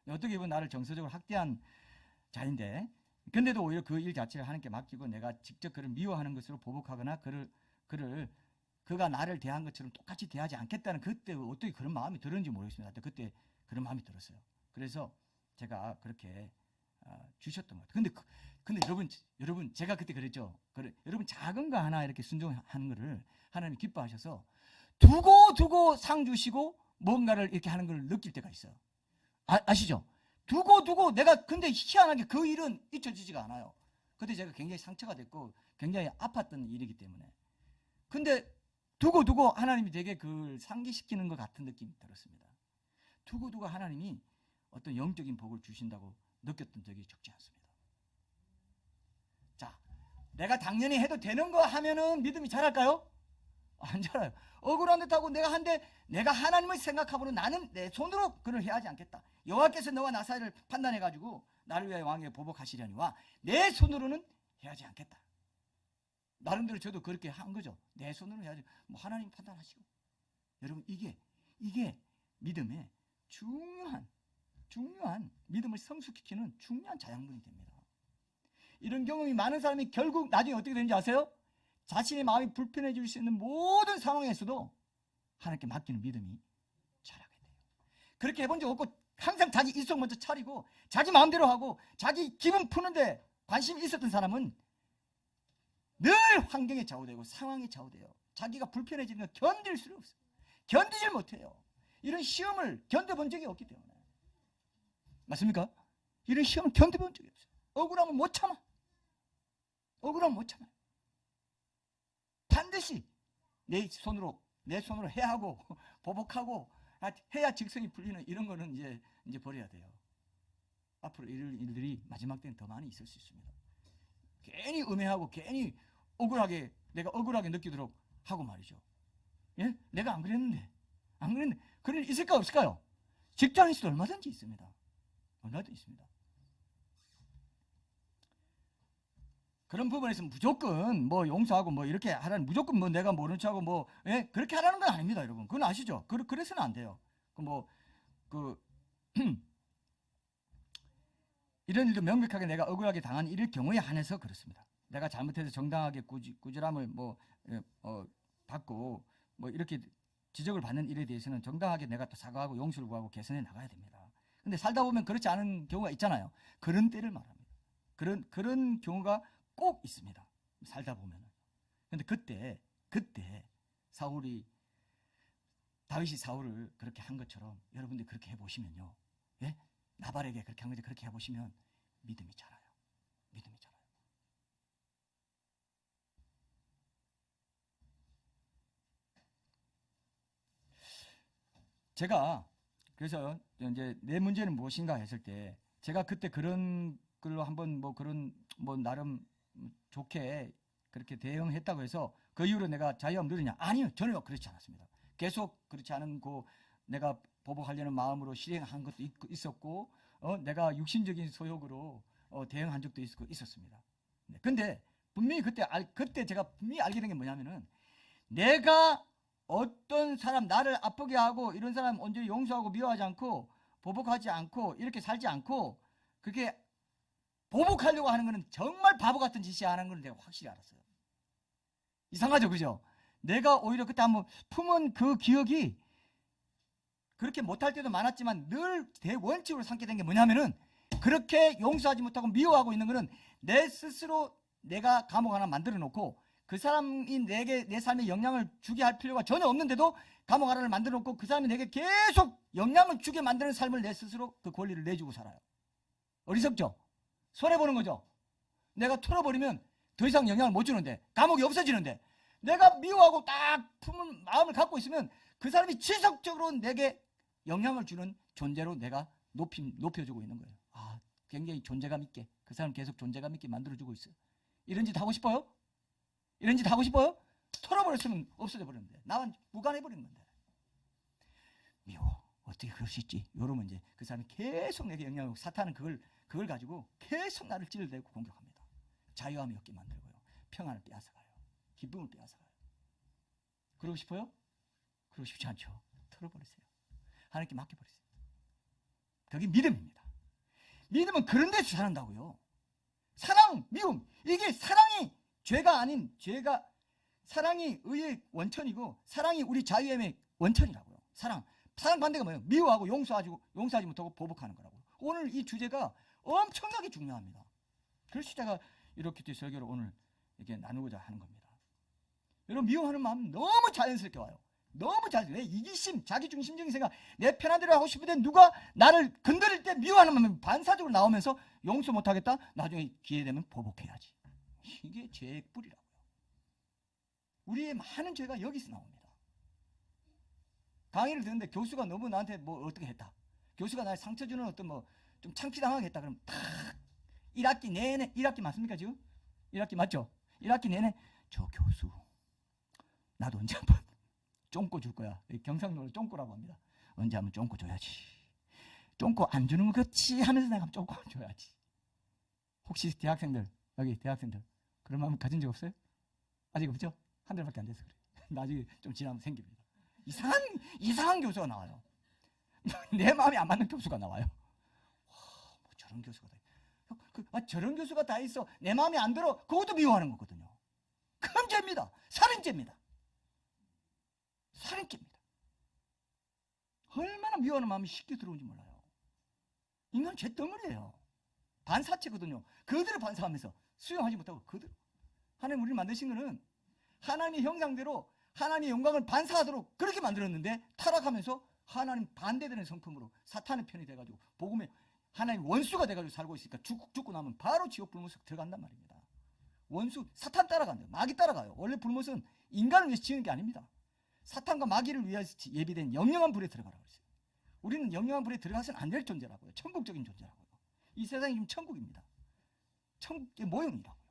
어떻게 보면 나를 정서적으로 학대한 자인데 근데도 오히려 그 일 자체를 하나님께 맡기고 내가 직접 그를 미워하는 것으로 보복하거나 그가 나를 대한 것처럼 똑같이 대하지 않겠다는 그때 어떻게 그런 마음이 들었는지 모르겠습니다. 그때 그런 마음이 들었어요. 그래서 제가 그렇게 주셨던 것 같아요. 근데 여러분 제가 그때 그랬죠. 여러분 작은 거 하나 이렇게 순종하는 거를 하나님이 기뻐하셔서 두고 상 주시고 뭔가를 이렇게 하는 걸 느낄 때가 있어요. 아시죠? 두고 내가 근데 희한하게 그 일은 잊혀지지가 않아요. 그때 제가 굉장히 상처가 됐고 굉장히 아팠던 일이기 때문에. 근데 두고 하나님이 되게 그걸 상기시키는 것 같은 느낌이 들었습니다. 두고 하나님이 어떤 영적인 복을 주신다고 느꼈던 적이 적지 않습니다. 자, 내가 당연히 해도 되는 거 하면은 믿음이 자랄까요? 안 자라요. 억울한 듯하고 내가 한데 내가 하나님을 생각하고는 나는 내 손으로 그를 해야 하지 않겠다. 여호와께서 너와 나 사이를 판단해가지고 나를 위하여 왕에게 보복하시려니와 내 손으로는 해야지 않겠다. 나름대로 저도 그렇게 한 거죠. 내 손으로 해야지. 뭐 하나님 판단하시고. 여러분 이게 믿음의 중요한 믿음을 성숙시키는 중요한 자양분이 됩니다. 이런 경험이 많은 사람이 결국 나중에 어떻게 되는지 아세요? 자신의 마음이 불편해질 수 있는 모든 상황에서도 하나님께 맡기는 믿음이 자라게 돼요. 그렇게 해본 적 없고 항상 자기 일속 먼저 차리고 자기 마음대로 하고 자기 기분 푸는데 관심이 있었던 사람은 늘 환경에 좌우되고 상황에 좌우돼요. 자기가 불편해지는 걸 견딜 수가 없어요. 견디질 못해요. 이런 시험을 견뎌본 적이 없기 때문에. 맞습니까? 이런 시험을 견뎌본 적이 없어요. 억울하면 못 참아. 반드시 내 손으로 해야 하고 보복하고 해야 직성이 풀리는 이런 거는 이제 버려야 돼요. 앞으로 이럴 일들이 마지막 때는 더 많이 있을 수 있습니다. 괜히 음해하고 괜히 내가 억울하게 느끼도록 하고 말이죠. 예? 내가 안 그랬는데 그런 일 있을까 없을까요? 직장에서도 얼마든지 있습니다. 그런 부분에서 무조건 뭐 용서하고 뭐 이렇게 하라는 무조건 뭐 내가 모른 척하고 뭐 그렇게 하라는 건 아닙니다, 여러분. 그건 아시죠? 그래서는 안 돼요. 이런 일도 명백하게 내가 억울하게 당한 일일 경우에 한해서 그렇습니다. 내가 잘못해서 정당하게 꾸지람을 받고 뭐 이렇게 지적을 받는 일에 대해서는 정당하게 내가 또 사과하고 용서를 구하고 개선해 나가야 됩니다. 근데 살다 보면 그렇지 않은 경우가 있잖아요. 그런 때를 말합니다. 그런 경우가 꼭 있습니다. 살다 보면. 근데 그때 다윗이 사울을 그렇게 한 것처럼 여러분들 그렇게 해보시면요. 예? 나발에게 그렇게 한 거지 그렇게 해보시면 믿음이 자라요. 제가 그래서 이제 내 문제는 무엇인가 했을 때 제가 그때 그런 걸로 한번 나름 좋게 그렇게 대응했다고 해서 그 이후로 내가 자유함 누리냐? 아니요, 전혀 그렇지 않았습니다. 계속 그렇지 않은 내가 보복하려는 마음으로 실행한 것도 있었고, 내가 육신적인 소욕으로 대응한 적도 있었습니다. 근데 분명히 그때 제가 분명히 알게 된 게 뭐냐면은 내가 어떤 사람 나를 아프게 하고 이런 사람 온전히 용서하고 미워하지 않고 보복하지 않고 이렇게 살지 않고 그렇게 보복하려고 하는 것은 정말 바보 같은 짓이야 하는 걸 내가 확실히 알았어요. 이상하죠, 그죠? 내가 오히려 그때 한번 품은 그 기억이 그렇게 못할 때도 많았지만 늘 대원칙으로 삼게 된 게 뭐냐면은 그렇게 용서하지 못하고 미워하고 있는 거는 내 스스로 내가 감옥 하나 만들어 놓고 그 사람이 내게 내 삶에 영향을 주게 할 필요가 전혀 없는데도 감옥 하나를 만들어 놓고 그 사람이 내게 계속 영향을 주게 만드는 삶을 내 스스로 그 권리를 내주고 살아요. 어리석죠? 손해보는 거죠. 내가 털어버리면 더 이상 영향을 못 주는데 감옥이 없어지는데 내가 미워하고 딱 품은 마음을 갖고 있으면 그 사람이 지속적으로 내게 영향을 주는 존재로 내가 높여주고 있는 거예요. 아, 굉장히 존재감 있게 그 사람 계속 존재감 있게 만들어주고 있어요. 이런 짓 하고 싶어요? 이런 짓 하고 싶어요? 털어버렸으면 없어져 버렸는데 나와 무관해버린 건데 미워 어떻게 그럴 수 있지? 이러면 이제 그 사람이 계속 내게 영향을 주고 사탄은 그걸 가지고 계속 나를 찔러대고 공격합니다. 자유함이 없게 만들고요. 평안을 빼앗아가요. 기쁨을 빼앗아가요. 그러고 싶어요? 그러고 싶지 않죠. 털어버리세요. 하나님께 맡겨버리세요. 그게 믿음입니다. 믿음은 그런 데서 자란다고요. 사랑, 미움. 이게 사랑이 죄가 아닌 죄가 사랑이 의의 원천이고 사랑이 우리 자유함의 원천이라고요. 사랑 반대가 뭐예요? 미워하고 용서하지 못하고 보복하는 거라고요. 오늘 이 주제가 엄청나게 중요합니다. 그래서 제가 이렇게 설교를 오늘 이렇게 나누고자 하는 겁니다. 여러분 미워하는 마음 너무 자연스럽게 와요. 너무 자연스럽게. 이기심, 자기중심적인 생각, 내 편한 대로 하고 싶은데 누가 나를 건드릴 때 미워하는 마음이 반사적으로 나오면서 용서 못하겠다? 나중에 기회 되면 보복해야지. 이게 죄의 뿌리라고요. 우리의 많은 죄가 여기서 나옵니다. 강의를 듣는데 교수가 너무 나한테 뭐 어떻게 했다. 교수가 나를 상처 주는 어떤 뭐 좀 창피당하게 했다. 그러면 탁 1학기 내내 1학기 맞습니까 지금? 1학기 맞죠? 1학기 내내 저 교수 나도 언제 한번 쫑꼬 줄 거야. 경상도로 쫑꼬라고 합니다. 언제 한번 쫑꼬 줘야지. 쫑꼬 안 주는 거 그렇지 하면서 내가 쫑꼬 줘야지. 혹시 대학생들 여기 대학생들 그런 마음 가진 적 없어요? 아직 없죠? 한 달밖에 안 돼서 그래. 나중에 좀 지나면 생깁니다. 이상한 교수가 나와요. 내 마음에 안 맞는 교수가 나와요. 와, 뭐 저런 교수가 다 있어. 저런 교수가 다 있어. 내 마음에 안 들어. 그것도 미워하는 거거든요. 큰 죄입니다. 살인죄입니다. 살인죄입니다. 얼마나 미워하는 마음이 쉽게 들어오는지 몰라요. 인간 죄 덩어리예요. 반사체거든요. 그들을 반사하면서 수용하지 못하고 그대로. 하나님 우리를 만드신 거는 하나님의 형상대로 하나님의 영광을 반사하도록 그렇게 만들었는데 타락하면서 하나님 반대되는 성품으로 사탄의 편이 돼가지고 복음에 하나님 원수가 돼가지고 살고 있으니까 죽고 나면 바로 지옥 불못에 들어간단 말입니다. 원수 사탄 따라간대요. 마귀 따라가요. 원래 불못은 인간을 위해서 지은 게 아닙니다. 사탄과 마귀를 위해서 예비된 영영한 불에 들어가라고 했어요. 우리는 영영한 불에 들어가서는 안 될 존재라고요. 천국적인 존재라고요. 이 세상이 지금 천국입니다. 천국의 모형이라고요.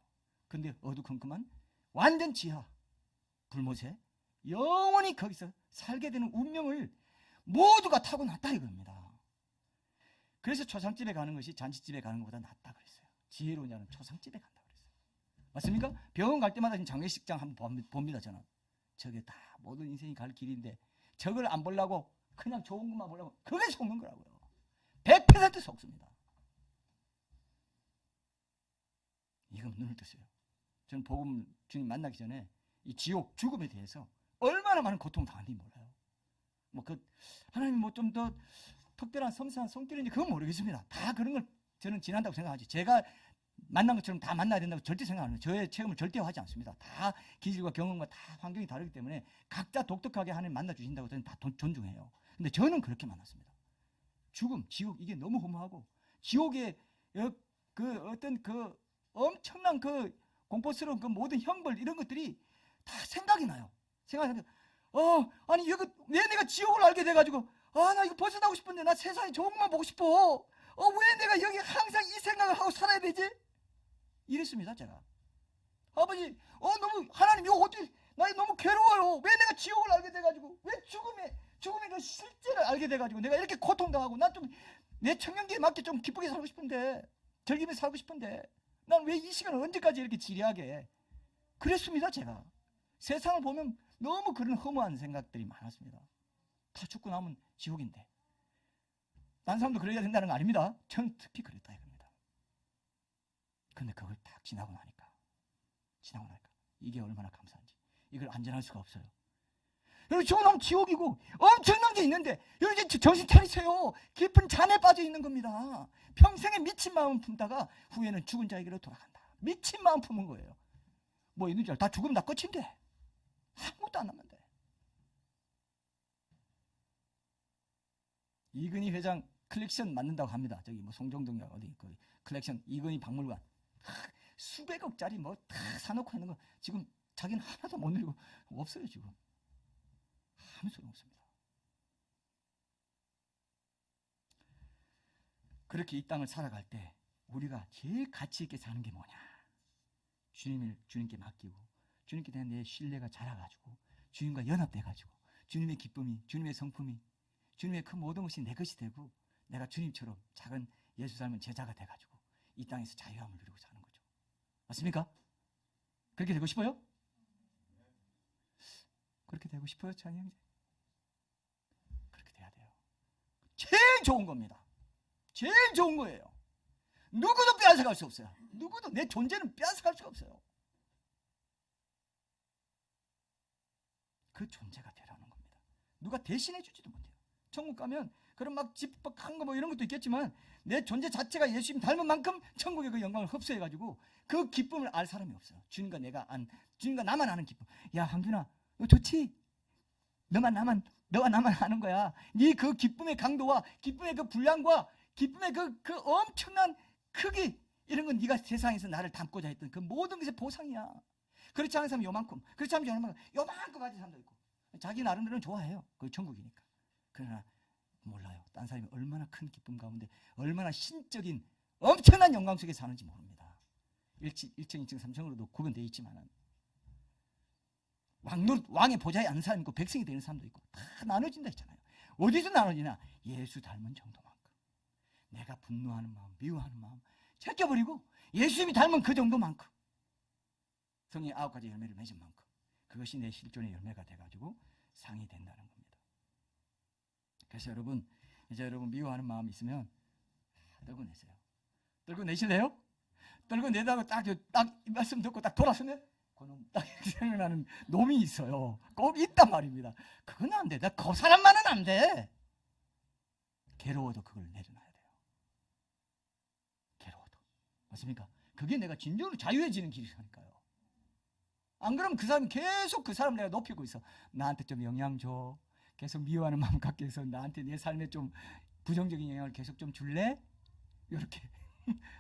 근데 어두컴컴한 완전 지하 불못에 영원히 거기서 살게 되는 운명을 모두가 타고났다 이겁니다. 그래서 초상집에 가는 것이 잔치집에 가는 것보다 낫다 그랬어요. 지혜로운 자는 초상집에 간다 그랬어요. 맞습니까? 병원 갈 때마다 장례식장 한번 봅니다. 저는 저게 다 모든 인생이 갈 길인데 저걸 안 보려고 그냥 좋은 것만 보려고 그게 속는 거라고요. 100% 속습니다. 이건 눈을 뜨세요. 저는 복음 주님 만나기 전에 이 지옥 죽음에 대해서 얼마나 많은 고통을 당하는지 몰라요. 뭐 하나님 뭐 좀 더 특별한 섬세한 성격인지 그건 모르겠습니다. 다 그런 걸 저는 지난다고 생각하지. 제가 만난 것처럼 다 만나야 된다고 절대 생각 안 해요. 저의 체험을 절대 하지 않습니다. 다 기질과 경험과 다 환경이 다르기 때문에 각자 독특하게 하나님 만나 주신다고 저는 다 존중해요. 근데 저는 그렇게 만났습니다. 죽음, 지옥 이게 너무 허무하고 지옥의 어떤 엄청난 공포스러운 모든 형벌 이런 것들이 다 생각이 나요. 생각하는데 아니 이거 왜 내가 지옥을 알게 돼가지고 나 이거 벗어나고 싶은데 나 세상에 좋은 것만 보고 싶어. 왜 내가 여기 항상 이 생각을 하고 살아야 되지? 이랬습니다 제가. 아버지 너무 하나님 이거 어떻게 나 너무 괴로워요. 왜 내가 지옥을 알게 돼가지고 왜 죽음의 그 실제를 알게 돼가지고 내가 이렇게 고통당하고 난 좀 내 청년기에 맞게 좀 기쁘게 살고 싶은데 즐기면서 살고 싶은데 난 왜 이 시간을 언제까지 이렇게 지리하게 그랬습니다 제가. 세상을 보면 너무 그런 허무한 생각들이 많았습니다. 다 죽고 나면 지옥인데 다른 사람도 그래야 된다는 거 아닙니다. 전 특히 그랬다 이겁니다. 근데 그걸 딱 지나고 나니까 이게 얼마나 감사한지 이걸 안전할 수가 없어요. 여러분 죽어나면 지옥이고 엄청난 게 있는데 여러분 이제 정신 차리세요. 깊은 잔에 빠져 있는 겁니다. 평생에 미친 마음 품다가 후에는 죽은 자에게로 돌아간다. 미친 마음 품은 거예요. 뭐 있는 줄 알아? 다 죽으면 다 끝인데 아무것도 안 남는데. 이근희 회장 컬렉션 만든다고 합니다. 저기 뭐 송정동이야 어디 그 컬렉션 이근희 박물관 수백억짜리 뭐 다 사놓고 있는 거 지금 자기는 하나도 못 누리고 없어요. 지금 아무 소용 없습니다. 그렇게 이 땅을 살아갈 때 우리가 제일 가치 있게 사는 게 뭐냐? 주님께 맡기고 주님께 대한 내 신뢰가 자라가지고 주님과 연합돼가지고 주님의 기쁨이 주님의 성품이 주님의 그 모든 것이 내 것이 되고 내가 주님처럼 작은 예수 닮은 제자가 돼가지고 이 땅에서 자유함을 누리고 사는 거죠. 맞습니까? 그렇게 되고 싶어요? 그렇게 되고 싶어요, 찬이 형제? 그렇게 돼야 돼요. 제일 좋은 겁니다. 제일 좋은 거예요. 누구도 빼앗아갈 수 없어요. 누구도 내 존재는 빼앗아갈 수가 없어요. 그 존재가 되라는 겁니다. 누가 대신해 주지도 못해요. 천국 가면 그런 막 집박한 거 뭐 이런 것도 있겠지만 내 존재 자체가 예수님 닮은 만큼 천국의 그 영광을 흡수해가지고 그 기쁨을 알 사람이 없어요. 주님과 주님과 나만 아는 기쁨. 야 황균아, 너 좋지? 너와 나만 아는 거야. 네 그 기쁨의 강도와 기쁨의 그 분량과 기쁨의 그 엄청난 크기 이런 건 네가 세상에서 나를 닮고자 했던 그 모든 것의 보상이야. 그렇지 않은 사람이 요만큼, 그렇지 않은 사람은 요만큼 가진 사람도 있고 자기 나름대로는 좋아해요. 그게 천국이니까. 그러나 몰라요. 딴 사람이 얼마나 큰 기쁨 가운데 얼마나 신적인 엄청난 영광 속에 사는지 모릅니다. 1층, 2층, 3층으로도 구분되어 있지만은 왕의 보좌에 앉는 사람이 있고 백성이 되는 사람도 있고 다 나눠진다 했잖아요. 어디서 나눠지나? 예수 닮은 정도만큼. 내가 분노하는 마음, 미워하는 마음 제껴버리고 예수님이 닮은 그 정도만큼 성령의 9가지 열매를 맺은 만큼 그것이 내 실존의 열매가 돼가지고 상이 된다는 겁니다. 그래서 여러분 이제 여러분 미워하는 마음이 있으면 떨궈내세요. 떨궈내실래요? 떨궈내다가 딱 이 말씀 듣고 딱 돌아서면 그놈 딱 생각나는 놈이 있어요. 꼭 있단 말입니다. 그건 안 돼. 그 사람만은 안 돼. 괴로워도 그걸 내려놔야 돼요. 괴로워도. 맞습니까? 그게 내가 진정으로 자유해지는 길이라니까요. 안 그러면 그 사람이 계속 그 사람을 내가 높이고 있어. 나한테 좀 영향 줘. 계속 미워하는 마음 갖게 해서 나한테 내 삶에 좀 부정적인 영향을 계속 좀 줄래? 이렇게.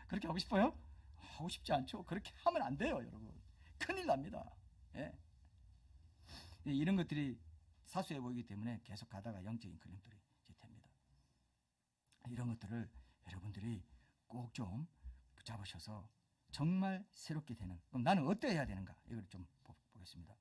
그렇게 하고 싶어요? 하고 싶지 않죠. 그렇게 하면 안 돼요, 여러분. 큰일 납니다. 예. 이런 것들이 사소해 보이기 때문에 계속 가다가 영적인 근육들이 됩니다. 이런 것들을 여러분들이 꼭 좀 붙잡으셔서 정말 새롭게 되는. 그럼 나는 어떻게 해야 되는가? 이걸 좀 보겠습니다.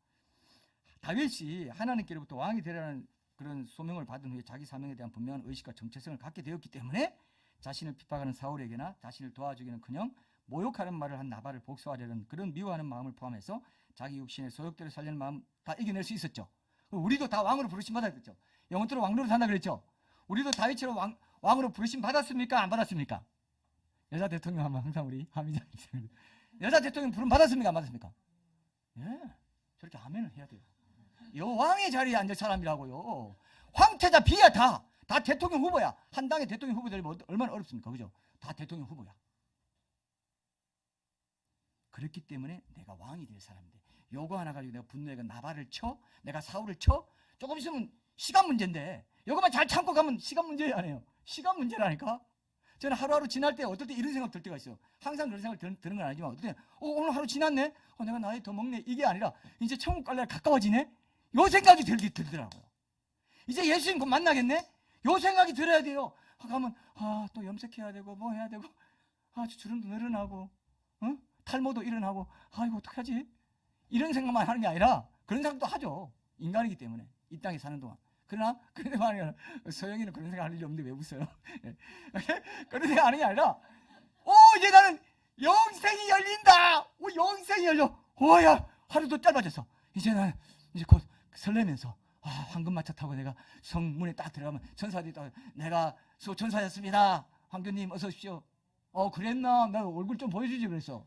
다윗이 하나님께로부터 왕이 되라는 그런 소명을 받은 후에 자기 사명에 대한 분명한 의식과 정체성을 갖게 되었기 때문에 자신을 핍박하는 사울에게나 자신을 도와주기는커녕 모욕하는 말을 한 나발을 복수하려는 그런 미워하는 마음을 포함해서 자기 육신의 소욕대로 살려는 마음 다 이겨낼 수 있었죠. 우리도 다 왕으로 부르심 받았겠죠. 영원토록 왕으로 산다 그랬죠. 우리도 다윗처럼 왕으로 부르심 받았습니까? 안 받았습니까? 여자 대통령 하면 항상 우리 하미자 여자 대통령 부름 받았습니까? 안 받았습니까? 예, 저렇게 아멘을 해야 돼요. 요 왕의 자리에 앉을 사람이라고요. 황태자 비야 다 대통령 후보야. 한 당의 대통령 후보들이 얼마나 어렵습니까? 그죠? 다 대통령 후보야. 그렇기 때문에 내가 왕이 될 사람인데 요거 하나 가지고 내가 분노해가 나발을 쳐? 내가 사울을 쳐? 조금 있으면 시간 문제인데 요거만 잘 참고 가면 시간 문제 아니에요. 시간 문제라니까. 저는 하루하루 지날 때 어떨 때 이런 생각 들 때가 있어요. 항상 그런 생각 드는 건 아니지만 어떨 때 오늘 하루 지났네? 내가 나이 더 먹네? 이게 아니라 이제 천국 갈래 가까워지네? 요 생각이 들더라고요. 이제 예수님 곧 만나겠네? 요 생각이 들어야 돼요. 가면 또 염색해야 되고 뭐 해야 되고 주름도 늘어나고 탈모도 일어나고 이거 어떡하지? 이런 생각만 하는 게 아니라 그런 생각도 하죠. 인간이기 때문에 이 땅에 사는 동안. 그러나 그런 생각 아니라 서영이는 그런 생각 할 일이 없는데 왜 웃어요? 그런 생각 하는 게 아니라 이제 나는 영생이 열린다. 영생이 열려. 야 하루도 짧아졌어. 이제 나는 이제 곧 설레면서 황금마차 타고 내가 성문에 딱 들어가면 천사들이 딱 내가 수천사였습니다. 황교님 어서 오십시오. 그랬나? 나 얼굴 좀 보여주지 그랬어.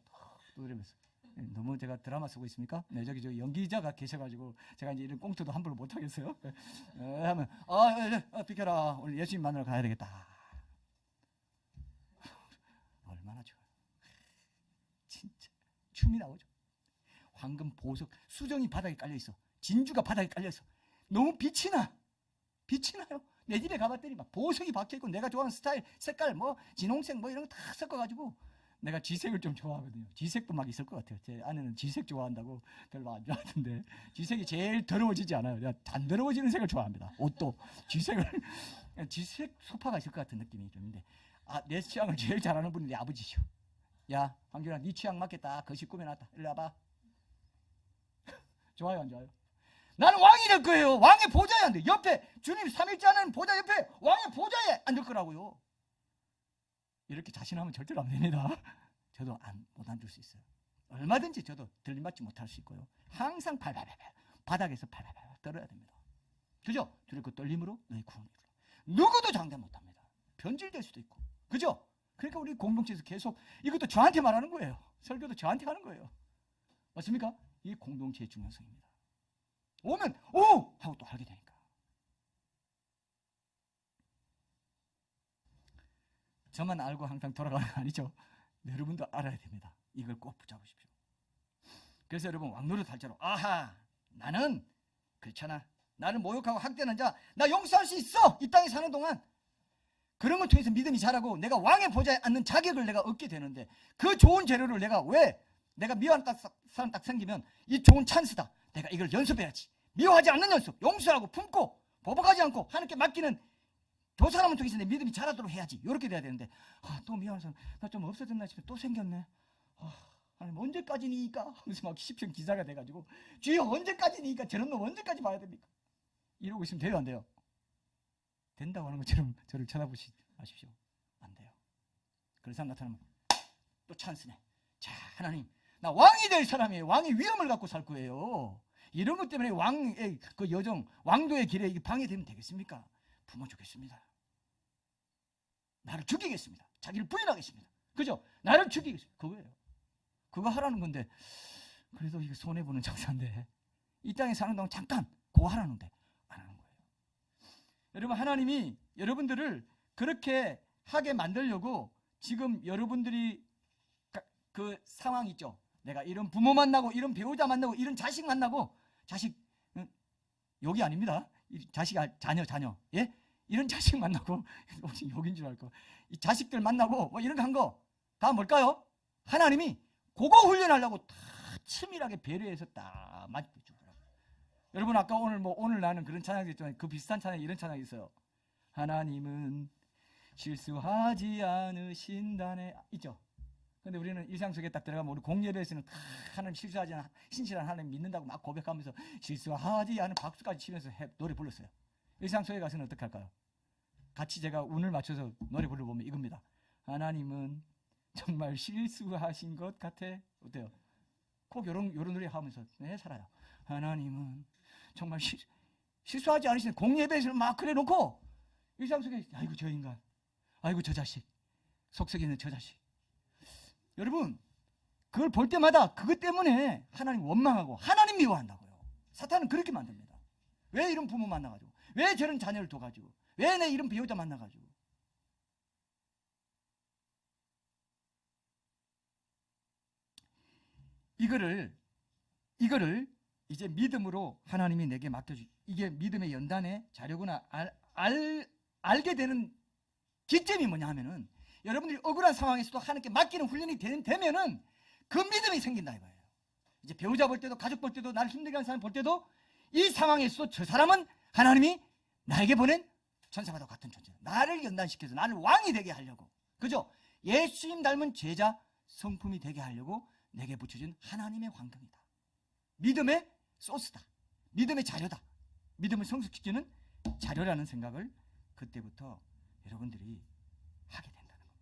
또 이러면서 너무 제가 드라마 쓰고 있습니까? 네, 저기 저 연기자가 계셔가지고 제가 이제 이런 꽁트도 함부로 못 하겠어요. 하면 비켜라, 오늘 예수님 만나러 가야 되겠다. 얼마나 좋아요. 진짜 춤이 나오죠. 황금, 보석, 수정이 바닥에 깔려 있어. 진주가 바닥에 깔려 있어. 너무 빛이 나. 빛이 나요. 내 집에 가봤더니 막 보석이 박혀 있고 내가 좋아하는 스타일, 색깔, 뭐 진홍색 뭐 이런 거 다 섞어가지고. 내가 지색을 좀 좋아하거든요. 지색도 막 있을 것 같아요. 제 아내는 지색 좋아한다고 별로 안 좋아하던데 지색이 제일 더러워지지 않아요. 내가 안 더러워지는 색을 좋아합니다. 옷도 지색을 지색 소파가 있을 것 같은 느낌이 좀 있는데 내 취향을 제일 잘 아는 분이 내 아버지죠. 야 황준아, 네 취향 맞겠다. 거실 꾸며놨다. 일로 와봐. 좋아요, 안 좋아요? 나는 왕이 될 거예요. 왕의 보좌에 앉아. 옆에 주님 삼일자는 보좌 옆에 왕의 보좌에 앉을 거라고요. 이렇게 자신하면 절대로 안 됩니다. 저도 못 앉을 수 있어요. 얼마든지 저도 들림받지 못할 수 있고요. 항상 발발발 바닥에서 발발발 떨어야 됩니다. 그죠? 주를 그 떨림으로 너희 구원을 이루라. 누구도 장담 못합니다. 변질될 수도 있고. 그죠? 그러니까 우리 공동체에서 계속 이것도 저한테 말하는 거예요. 설교도 저한테 하는 거예요. 맞습니까? 이 공동체의 중요성입니다. 오면 오! 하고 또 하게 되니까. 저만 알고 항상 돌아가는 거 아니죠. 여러분도 알아야 됩니다. 이걸 꼭 붙잡으십시오. 그래서 여러분 왕노릇 할 자로 아하, 나는 그렇잖아. 나를 모욕하고 학대하는 자 나 용서할 수 있어. 이 땅에 사는 동안. 그런 걸 통해서 믿음이 자라고 내가 왕의 보좌에 앉는 자격을 내가 얻게 되는데 그 좋은 재료를 내가 미워하는 사람 딱 생기면 이 좋은 찬스다. 내가 이걸 연습해야지. 미워하지 않는 연습, 용서하고 품고 보복하지 않고 하나님께 맡기는 그 사람을 통해서 내 믿음이 자라도록 해야지. 이렇게 돼야 되는데 또 미워하는 사람 나 좀 없어졌나 싶으면 또 생겼네. 하나님 언제까지니까 하면서 막 십평 기사가 돼가지고 주여 언제까지니까 저런 놈 언제까지 봐야 됩니까? 이러고 있으면 돼요, 안 돼요? 된다고 하는 것처럼 저를 쳐다보지 마십시오. 안 돼요. 그런 사람 나타나면 또 찬스네. 자, 하나님 나 왕이 될 사람이에요. 왕의 위엄을 갖고 살 거예요. 이런 것 때문에 왕의 그 여정, 왕도의 길에 이게 방해되면 되겠습니까? 품어주겠습니다. 나를 죽이겠습니다. 자기를 부인하겠습니다. 그죠? 나를 죽이겠습니다. 그거예요. 그거 하라는 건데 그래도 이거 손해보는 장사인데 이 땅에 사는 동안 잠깐 그거 하라는데 안 하는 거예요. 여러분 하나님이 여러분들을 그렇게 하게 만들려고 지금 여러분들이 그 상황 있죠. 내가 이런 부모 만나고 이런 배우자 만나고 이런 자식 만나고 자식 여기 아닙니다. 자식 자녀 예? 이런 자식 만나고 여긴 줄 알고 이 자식들 만나고 뭐 이런 거 한 거 다 뭘까요? 하나님이 그거 훈련하려고 다 치밀하게 배려해서 딱 맞고 주더라고요. 여러분 아까 오늘 나는 그런 찬양이 있잖아요. 그 비슷한 찬양 이런 찬양이 있어요. 하나님은 실수하지 않으신다네 있죠. 근데 우리는 일상 속에 딱 들어가면 우리 공예배에서는 하나님 실수하지 않은 신실한 하나님 믿는다고 막 고백하면서 실수하지 않은 박수까지 치면서 노래 불렀어요. 일상 속에 가서는 어떻게 할까요? 같이 제가 운을 맞춰서 노래 불러보면 이겁니다. 하나님은 정말 실수하신 것 같아. 어때요? 꼭 요런 노래 하면서 살아요. 하나님은 정말 실수하지 않으시는 공예배에서는 막 그래 놓고 일상 속에 아이고 저 인간, 아이고 저 자식, 속썩이 있는 저 자식. 여러분 그걸 볼 때마다 그것 때문에 하나님 원망하고 하나님 미워한다고요. 사탄은 그렇게 만듭니다. 왜 이런 부모 만나가지고, 왜 저런 자녀를 둬가지고, 왜 내 이런 배우자 만나가지고. 이거를 이제 믿음으로 하나님이 내게 맡겨주. 이게 믿음의 연단의 자료구나 알게 되는 기점이 뭐냐 하면은 여러분들이 억울한 상황에서도 하나님께 맡기는 훈련이 되면은 그 믿음이 생긴다 이거예요. 이제 배우자 볼 때도 가족 볼 때도 나를 힘들게 하는 사람 볼 때도 이 상황에서도 저 사람은 하나님이 나에게 보낸 천사와도 같은 존재. 나를 연단시켜서 나를 왕이 되게 하려고. 그죠? 예수님 닮은 제자 성품이 되게 하려고 내게 붙여준 하나님의 환경이다. 믿음의 소스다. 믿음의 자료다. 믿음을 성숙시키는 자료라는 생각을 그때부터 여러분들이 하게 된다는 겁니다.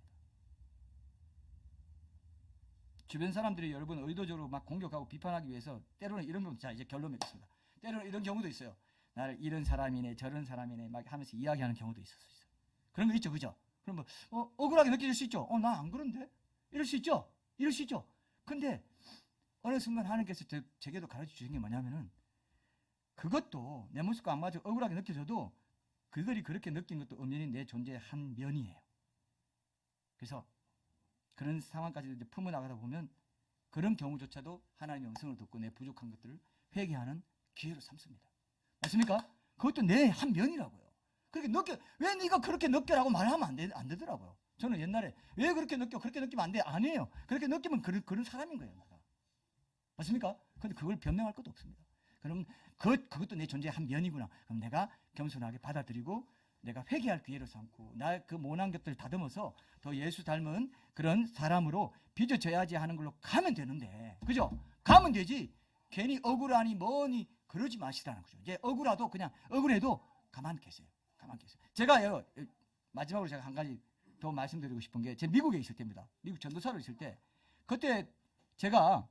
주변 사람들이 여러분 의도적으로 막 공격하고 비판하기 위해서 때로는 이런 경우, 자 이제 결론 맺겠습니다. 때로는 이런 경우도 있어요. 나를 이런 사람이네 저런 사람이네 막 하면서 이야기하는 경우도 있었어요. 그런 거 있죠, 그죠? 그럼 억울하게 느껴질 수 있죠. 나 안 그런데 이럴 수 있죠. 근데 어느 순간 하나님께서 제게도 가르쳐 주신 게 뭐냐면은 그것도 내 모습과 안 맞아 억울하게 느껴져도 그들이 그렇게 느낀 것도 엄연히 내 존재의 한 면이에요. 그래서 그런 상황까지 이제 품어나가다 보면 그런 경우조차도 하나님의 음성을 듣고 내 부족한 것들을 회개하는 기회로 삼습니다. 맞습니까? 그것도 내 한 면이라고요. 그렇게 느껴, 왜 네가 그렇게 느껴라고 말하면 안 되더라고요. 저는 옛날에 왜 그렇게 느껴? 그렇게 느끼면 안 돼. 아니에요. 그렇게 느끼면 그런 사람인 거예요. 내가. 맞습니까? 근데 그걸 변명할 것도 없습니다. 그럼 그것도 내 존재의 한 면이구나. 그럼 내가 겸손하게 받아들이고 내가 회개할 기회로 삼고 나 그 모난 것들을 다듬어서 더 예수 닮은 그런 사람으로 빚어져야지 하는 걸로 가면 되는데, 그죠? 가면 되지. 괜히 억울하니 뭐니 그러지 마시라는 거죠. 이제 억울해도 가만 계세요. 가만 계세요. 제가요, 마지막으로 제가 한 가지 더 말씀드리고 싶은 게, 제가 미국에 있을 때입니다. 미국 전도사로 있을 때, 그때 제가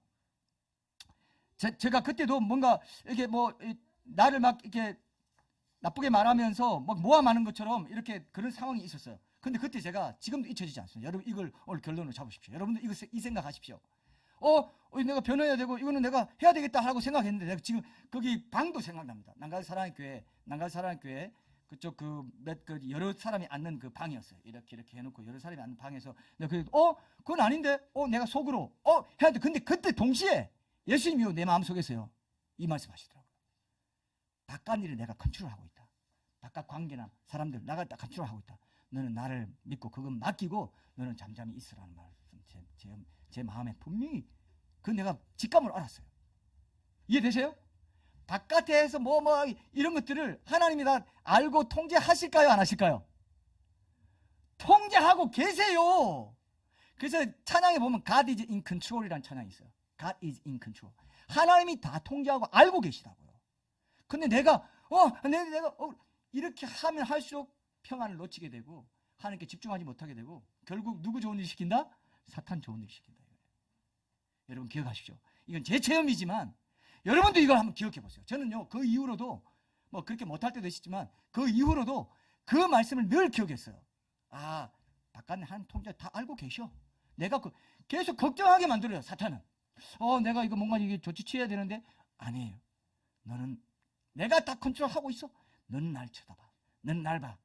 그때도 뭔가 이렇게 뭐 나를 막 이렇게 나쁘게 말하면서 막 모함하는 것처럼 이렇게 그런 상황이 있었어요. 근데 그때 제가 지금도 잊혀지지 않습니다. 여러분 이걸 오늘 결론으로 잡으십시오. 여러분들 이 생각하십시오. 내가 변해야 되고 이거는 내가 해야 되겠다 하고 생각했는데, 내가 지금 거기 방도 생각납니다. 난가사랑의 교회 그쪽 여러 사람이 앉는 그 방이었어요. 이렇게 해놓고 여러 사람이 앉는 방에서 내가 그건 아닌데 내가 속으로 해야 돼. 근데 그때 동시에 예수님이 내 마음속에서요 이 말씀하시더라고요. 바깥 일을 내가 컨트롤하고 있다. 바깥 관계나 사람들 나가 다 컨트롤하고 있다. 너는 나를 믿고 그건 맡기고 너는 잠잠히 있으라는 말씀 제 마음에 분명히 내가 직감을 알았어요. 이해되세요? 바깥에서 뭐 이런 것들을 하나님이 다 알고 통제하실까요? 안 하실까요? 통제하고 계세요. 그래서 찬양에 보면 God is in control이라는 찬양이 있어요. God is in control. 하나님이 다 통제하고 알고 계시다고요. 근데 내가 이렇게 하면 할수록 평안을 놓치게 되고 하나님께 집중하지 못하게 되고 결국 누구 좋은 일 시킨다? 사탄 좋은 일 시킨다. 여러분 기억하십시오. 이건 제 체험이지만 여러분도 이걸 한번 기억해 보세요. 저는요 그 이후로도 뭐 그렇게 못할 때도 있었지만 그 이후로도 그 말씀을 늘 기억했어요. 바깥에 하나님 통제 다 알고 계셔. 내가 계속 걱정하게 만들어요. 사탄은. 내가 이거 뭔가 이게 조치 취해야 되는데 아니에요. 너는 내가 다 컨트롤하고 있어. 너는 날 쳐다봐. 너는 날 봐.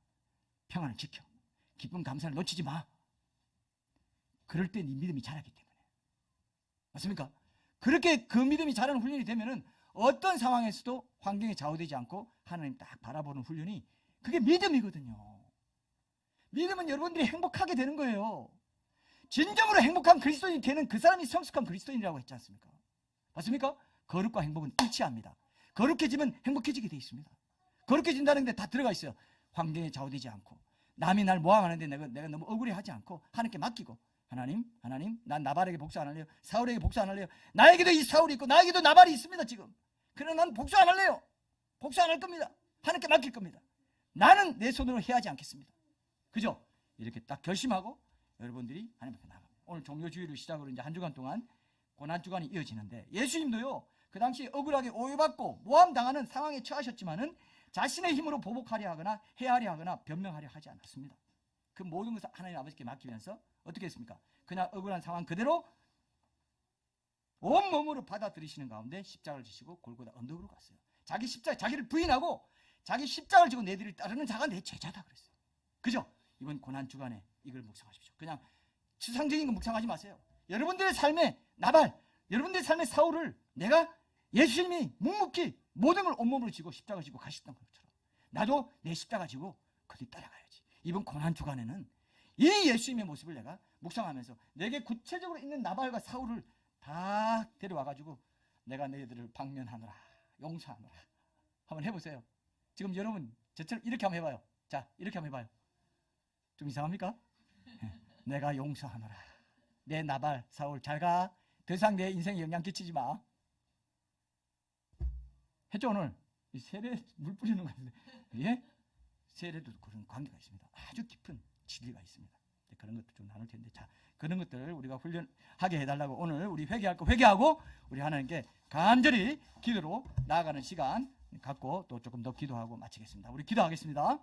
평안을 지켜. 기쁨 감사를 놓치지 마. 그럴 때 네 믿음이 자라기 때문에. 맞습니까? 그렇게 그 믿음이 자라는 훈련이 되면은 어떤 상황에서도 환경에 좌우되지 않고 하나님 딱 바라보는 훈련이 그게 믿음이거든요. 믿음은 여러분들이 행복하게 되는 거예요. 진정으로 행복한 그리스도인이 되는 그 사람이 성숙한 그리스도인이라고 했지 않습니까? 맞습니까? 거룩과 행복은 일치합니다. 거룩해지면 행복해지게 돼 있습니다. 거룩해진다는 데 다 들어가 있어요. 환경에 좌우되지 않고 남이 날 모함하는데 내가 너무 억울해하지 않고 하나님께 맡기고 하나님 난 나발에게 복수 안 할래요. 사울에게 복수 안 할래요. 나에게도 이 사울이 있고 나에게도 나발이 있습니다 지금. 그러나 난 복수 안 할래요. 복수 안 할 겁니다. 하나님께 맡길 겁니다. 나는 내 손으로 해야지 않겠습니다. 그죠? 이렇게 딱 결심하고 여러분들이 하나님 앞에 나갑니다. 오늘 종료주의를 시작으로 이제 한 주간 동안 고난주간이 이어지는데, 예수님도요 그 당시 억울하게 오해받고 모함당하는 상황에 처하셨지만은 자신의 힘으로 보복하려 하거나 해하려 하거나 변명하려 하지 않았습니다. 그 모든 것을 하나님 아버지께 맡기면서 어떻게 했습니까? 그냥 억울한 상황 그대로 온몸으로 받아들이시는 가운데 십자가를 지시고 골고다 언덕으로 갔어요. 자기를 부인하고 자기 십자가를 지고 내 뒤를 따르는 자가 내 제자다 그랬어요. 그죠? 이번 고난주간에 이걸 묵상하십시오. 그냥 추상적인 거 묵상하지 마세요. 여러분들의 삶의 나발, 여러분들의 삶의 사울을 내가 예수님이 묵묵히 모든 걸 온몸으로 지고 십자가 지고 가셨던 것처럼 나도 내 십자가 지고 그 뒤 따라가야지. 이번 고난주간에는 이 예수님의 모습을 내가 묵상하면서 내게 구체적으로 있는 나발과 사울을 다 데려와가지고 내가 너희들을 방면하노라, 용서하노라. 한번 해보세요. 지금 여러분 저처럼 이렇게 한번 해봐요. 자, 이렇게 한번 해봐요. 좀 이상합니까? 내가 용서하노라. 내 나발 사울 잘 가. 더 이상 내 인생에 영향 끼치지 마. 했죠 오늘? 이 세례 물 뿌리는 거 같은데, 예? 세례도 그런 관계가 있습니다. 아주 깊은 진리가 있습니다. 그런 것도 좀 나눌 텐데, 자, 그런 것들을 우리가 훈련하게 해달라고 오늘 우리 회개할 거 회개하고 우리 하나님께 간절히 기도로 나아가는 시간 갖고 또 조금 더 기도하고 마치겠습니다. 우리 기도하겠습니다.